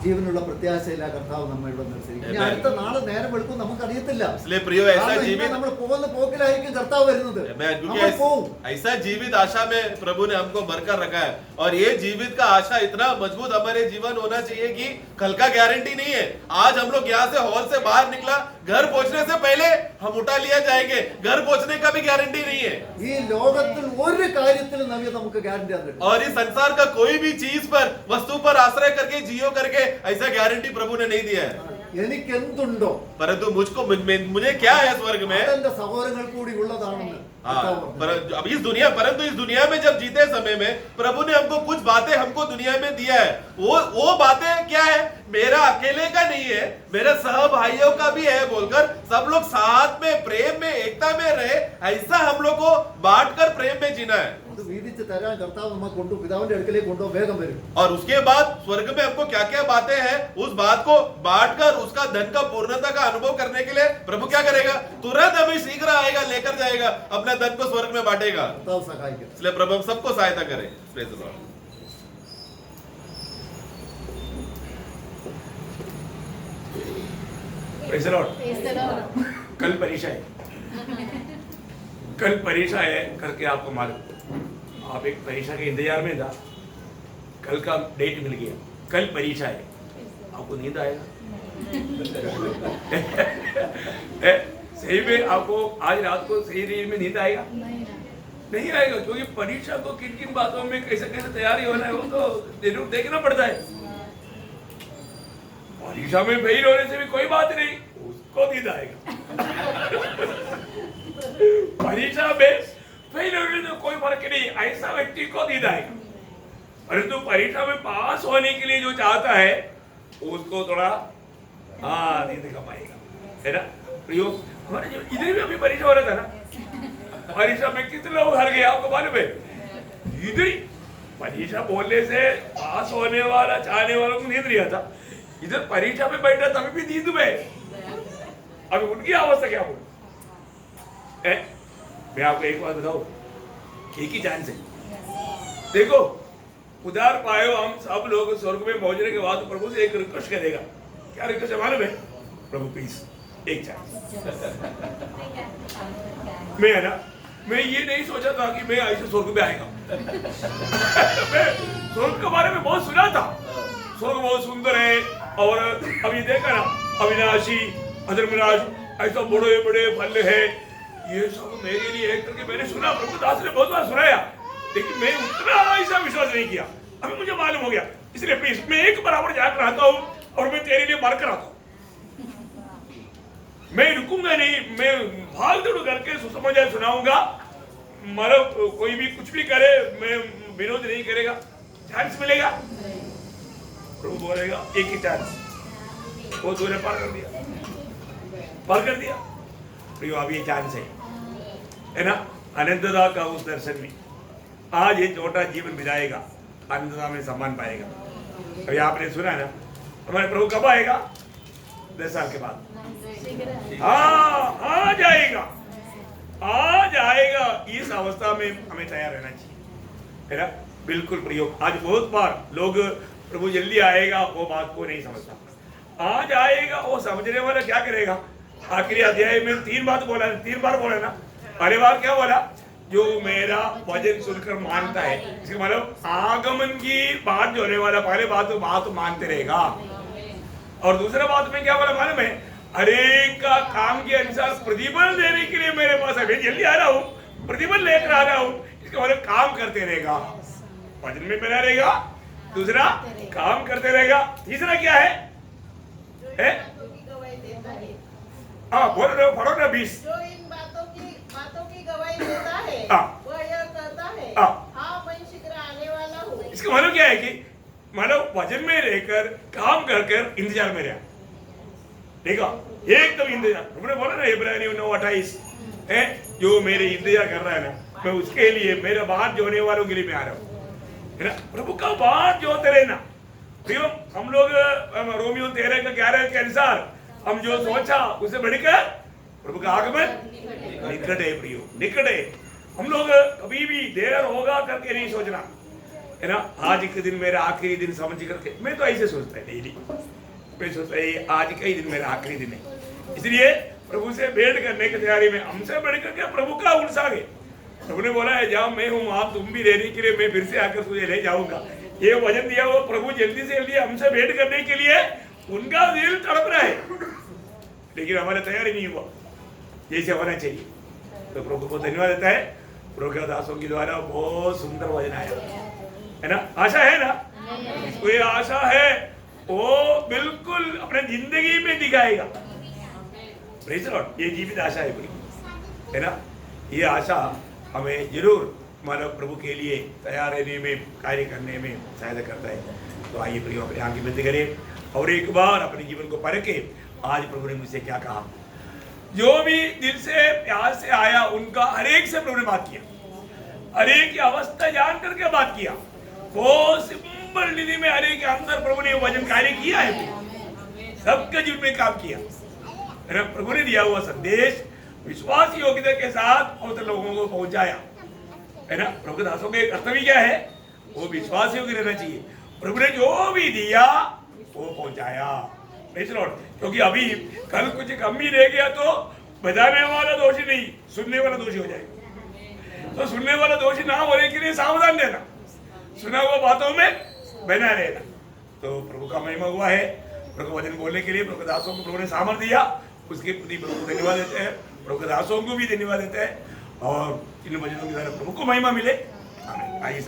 ജീവനുള്ള പ്രത്യാശയില്ല കർത്താവ് നമ്മെ ഇവിടെ നിർത്തിയിരിക്കും. ഇനി അടുത്ത നാളെ നേരം വെളുക്കും നമുക്കറിയത്തില്ല. इसलिए प्रियो ऐसा जीवित, നമ്മൾ പോകുന്ന പോക്കിലായിരിക്കും കർത്താവ് വരുന്നത്. क्योंकि നമ്മൾ പോവും. ऐसा जीवित आशा में प्रभु ने हमको भरकर रखा है और ये जीवित का आशा इतना मजबूत हमारे जीवन होना चाहिए कि कल का गारंटी नहीं है। आज हम लोग यहाँ से हॉल से बाहर निकला, घर पहुंचने से पहले हम उठा लिया जाएंगे, घर पहुंचने का भी गारंटी नहीं है। ഈ ലോകത്തിൽ ഒരു കാര്യത്തിലും നമുക്ക് ഗ്യാരണ്ടി തന്നിട്ടില്ല. और इस संसार का कोई भी चीज पर, वस्तु पर आश्रय करके जियो करके ऐसा गारंटी प्रभु ने नहीं दिया है। എനിക്ക് എന്തുണ്ടോ परंतु मुझे क्या है स्वर्ग में, അതെന്റെ സഹോദരങ്ങൾ കൂടി ഉള്ളതാണെന്ന് हाँ, परंतु इस दुनिया में जब जीते समय में प्रभु ने हमको कुछ बातें हमको दुनिया में दिया है। वो बातें क्या है? मेरा अकेले का नहीं है, मेरे सह भाइयों का भी है बोलकर सब लोग साथ में प्रेम में एकता में रहे, ऐसा हम लोग को बांटकर प्रेम में जीना है। അത് വീതിച്ച് തരാൻ കർത്താവ് നമ്മെ കൊണ്ടു പിതാവിന്റെ അടുക്കലേക്ക് കൊണ്ടുപോകും, വേഗം വരും. और उसके बाद स्वर्ग में हमको क्या क्या बातें हैं उस बात को बांटकर उसका धन का पूर्णता का अनुभव करने के लिए प्रभु क्या करेगा? तुरंत हमें शीघ्र आएगा, लेकर जाएगा, अपना धन को स्वर्ग में बांटेगा। കർത്താവ് സഹായിക്കും. इसलिए प्रभु हम सबको सहायता करे। Praise the Lord. Praise the Lord. कल परीक्षा है, कल परीक्षा है करके आपको मालूम, आप एक परीक्षा के इंतजार में था, कल का डेट मिल गया, कल परीक्षा है, आपको नींद आएगा? सही में आपको आज रात को सही नींद में नींद आएगा? नहीं आएगा, क्योंकि परीक्षा को किन किन बातों में कैसे कैसे तैयारी होना है वो तो जरूर देखना पड़ता है। परीक्षा में फेल होने से भी कोई बात नहीं, उसको नींद आएगा। परीक्षा में फेल होने से कोई फर्क नहीं, ऐसा व्यक्ति को नींद आएगा। परंतु परीक्षा में पास होने के लिए जो चाहता है उसको थोड़ा नींद कम आएगा, है ना? प्रियो, हमारे जो इधर भी अभी परीक्षा हो रहा था ना, परीक्षा में कितने लोग हार गए आपको मालूम है? इधर ही परीक्षा बोलने से पास होने वाला चाहने वालों को नींद नहीं आता, इधर परीक्षा में बैठा तभी भी नींद में। अभी उनकी अवस्था क्या हो? मैं आपको एक बात बताऊं, एक ही चांस है। देखो, उधार पाए हो हम सब लोग स्वर्ग में पहुंचने के बाद प्रभु से एक रिक्वेस्ट करेगा। क्या रिक्वेस्ट है मालूम है? प्रभु प्लीज एक चांस। मैं है ना, मैं ये नहीं सोचा था कि मैं ऐसे स्वर्ग में आएगा। मैं स्वर्ग के बारे में बहुत सुना था, स्वर्ग बहुत सुंदर है, और अभी देखा ना अविनाशी अधर्मराज ऐसा बड़े बड़े फल है, ये सब मेरे लिए है करके मैंने सुना, प्रभु दास ने बहुत बार सुनाया, लेकिन मैं उतना ऐसा विश्वास नहीं किया। अभी मुझे मालूम हो गया, इसलिए प्लीज मैं एक बराबर जाकर रहता हूँ और मैं तेरे लिए मर कर आता हूँ। मैं रुकूंगा नहीं, मैं भाग दौड़ करके सुसमाचार सुनाऊंगा, मतलब कोई भी कुछ भी करे मैं विरोध नहीं करेगा, चांस मिलेगा। प्रभु बोलेगा एक ही चांस, वो तूने पार कर दिया, पार कर दिया। प्रियो, अब ये चांस है ना, अनंतता का उस दर्शन में आज ये छोटा जीवन बिताएगा, अनंतता में सम्मान पाएगा। अभी आपने सुना ना, हमारे प्रभु कब आएगा? 10 साल के बाद। आ जाएगा, आ जाएगा। इस अवस्था में हमें तैयार रहना चाहिए, है ना? बिल्कुल प्रियो, आज बहुत बार लोग प्रभु जल्दी आएगा वो बात को नहीं समझता। आज आएगा वो समझने वाला क्या करेगा? आखिरी अध्याय में 3 बार बोला ना। पहली बार क्या बोला? जो मेरा वचन सुनकर मानता है, इसका मतलब आगमन की बात जो होने वाला, पहले बात मानते रहेगा। और दूसरा बात में क्या बोला मालूम है? हरेक का काम के अनुसार प्रतिफल देने के लिए मेरे पास है, मैं जल्दी आ रहा हूँ, प्रतिफल लेकर आ रहा हूँ। इसका मतलब काम करते रहेगा, वचन में बना रहेगा, दूसरा काम करते रहेगा, तीसरा क्या है? बोलो पढ़ो ना 20। जो इन बातों की गवाही देता है वह यह करता है, हाँ मैं शीघ्र आने वाला हूँ। इसका मतलब क्या है कि मतलब वचन में रहकर काम कर कर इंतजार में रहा, देखा एकदम इंतजार। तुमने बोला ना इब्रानियों 9:28 है, जो मेरे इंतजार कर रहा है ना, मैं उसके लिए, मेरा बात जोने वालों के लिए मैं आ रहा हूँ, है ना? प्रभु का बात जोते रहना। प्रियो, हम लोग रोमियो 13:11 के अनुसार हम जो सोचा उसे बढ़कर प्रभु का आगमन निकट है। प्रियो, निकट है। हम लोग कभी भी देर होगा करके नहीं सोचना, है ना? आज के दिन मेरा आखिरी दिन समझ करके, मैं तो ऐसे सोचता है डेली, मैं सोचता है आज का ही दिन मेरा आखिरी दिन है, इसलिए प्रभु से भेंट करने की तैयारी में हमसे बढ़कर के प्रभु का उत्साह है। प्रभु ने बोला है जाओ, मैं हूँ वहां, तुम भी रहने के लिए मैं फिर से आकर तुझे ले जाऊंगा। ये वचन दिया वो प्रभु जल्दी से जल्दी हमसे भेंट करने के लिए उनका दिल तड़प रहा है, लेकिन हमारा तैयारी नहीं हुआ जैसे होना चाहिए। तो प्रभु को धन्यवाद देता है, प्रभु के दासों के द्वारा बहुत सुंदर वचन आया, है ना? आशा है ना? इसको ये आशा है वो बिल्कुल अपने जिंदगी में दिखाएगा। Praise the Lord. ये जीवित आशा है, है ना? ये आशा हमें जरूर मानव प्रभु के लिए तैयार रहने में, कार्य करने में सहायता करता है। तो आइए प्रियो अपने आंखें बंद करें और एक बार अपने जीवन को परखे आज प्रभु ने मुझसे क्या कहा। जो भी दिल से प्यार से आया उनका हर एक से प्रभु ने बात किया, हर एक की अवस्था जान करके बात किया। वो सिंपल निधि में हर एक के अंदर प्रभु ने वचन कार्य किया है, सबके जीवन में काम किया। प्रभु ने दिया हुआ संदेश विश्वास योग्यता के साथ और लोगों को पहुंचाया है ना। प्रभु के दासों के कर्तव्य क्या है, वो विश्वास योग्य रहना चाहिए। प्रभु ने जो भी दिया वो पहुंचाया। क्योंकि अभी कल कुछ कम भी रह गया तो बजाने वाला दोषी नहीं, सुनने वाला दोषी हो जाएगा। तो सुनने वाला दोषी ना होने के लिए सावधान रहना, सुना हुआ बातों में बना रहना। तो प्रभु का महिमा हुआ है। प्रभु वचन बोलने के लिए प्रभु दासों को प्रभु ने सामर्थ्य दिया, उसके प्रति प्रभु को धन्यवाद देते हैं। प्रभु के दासों को भी धन्यवाद देते हैं और इन वचनों के द्वारा प्रभु को महिमा मिले। आमीन। आइए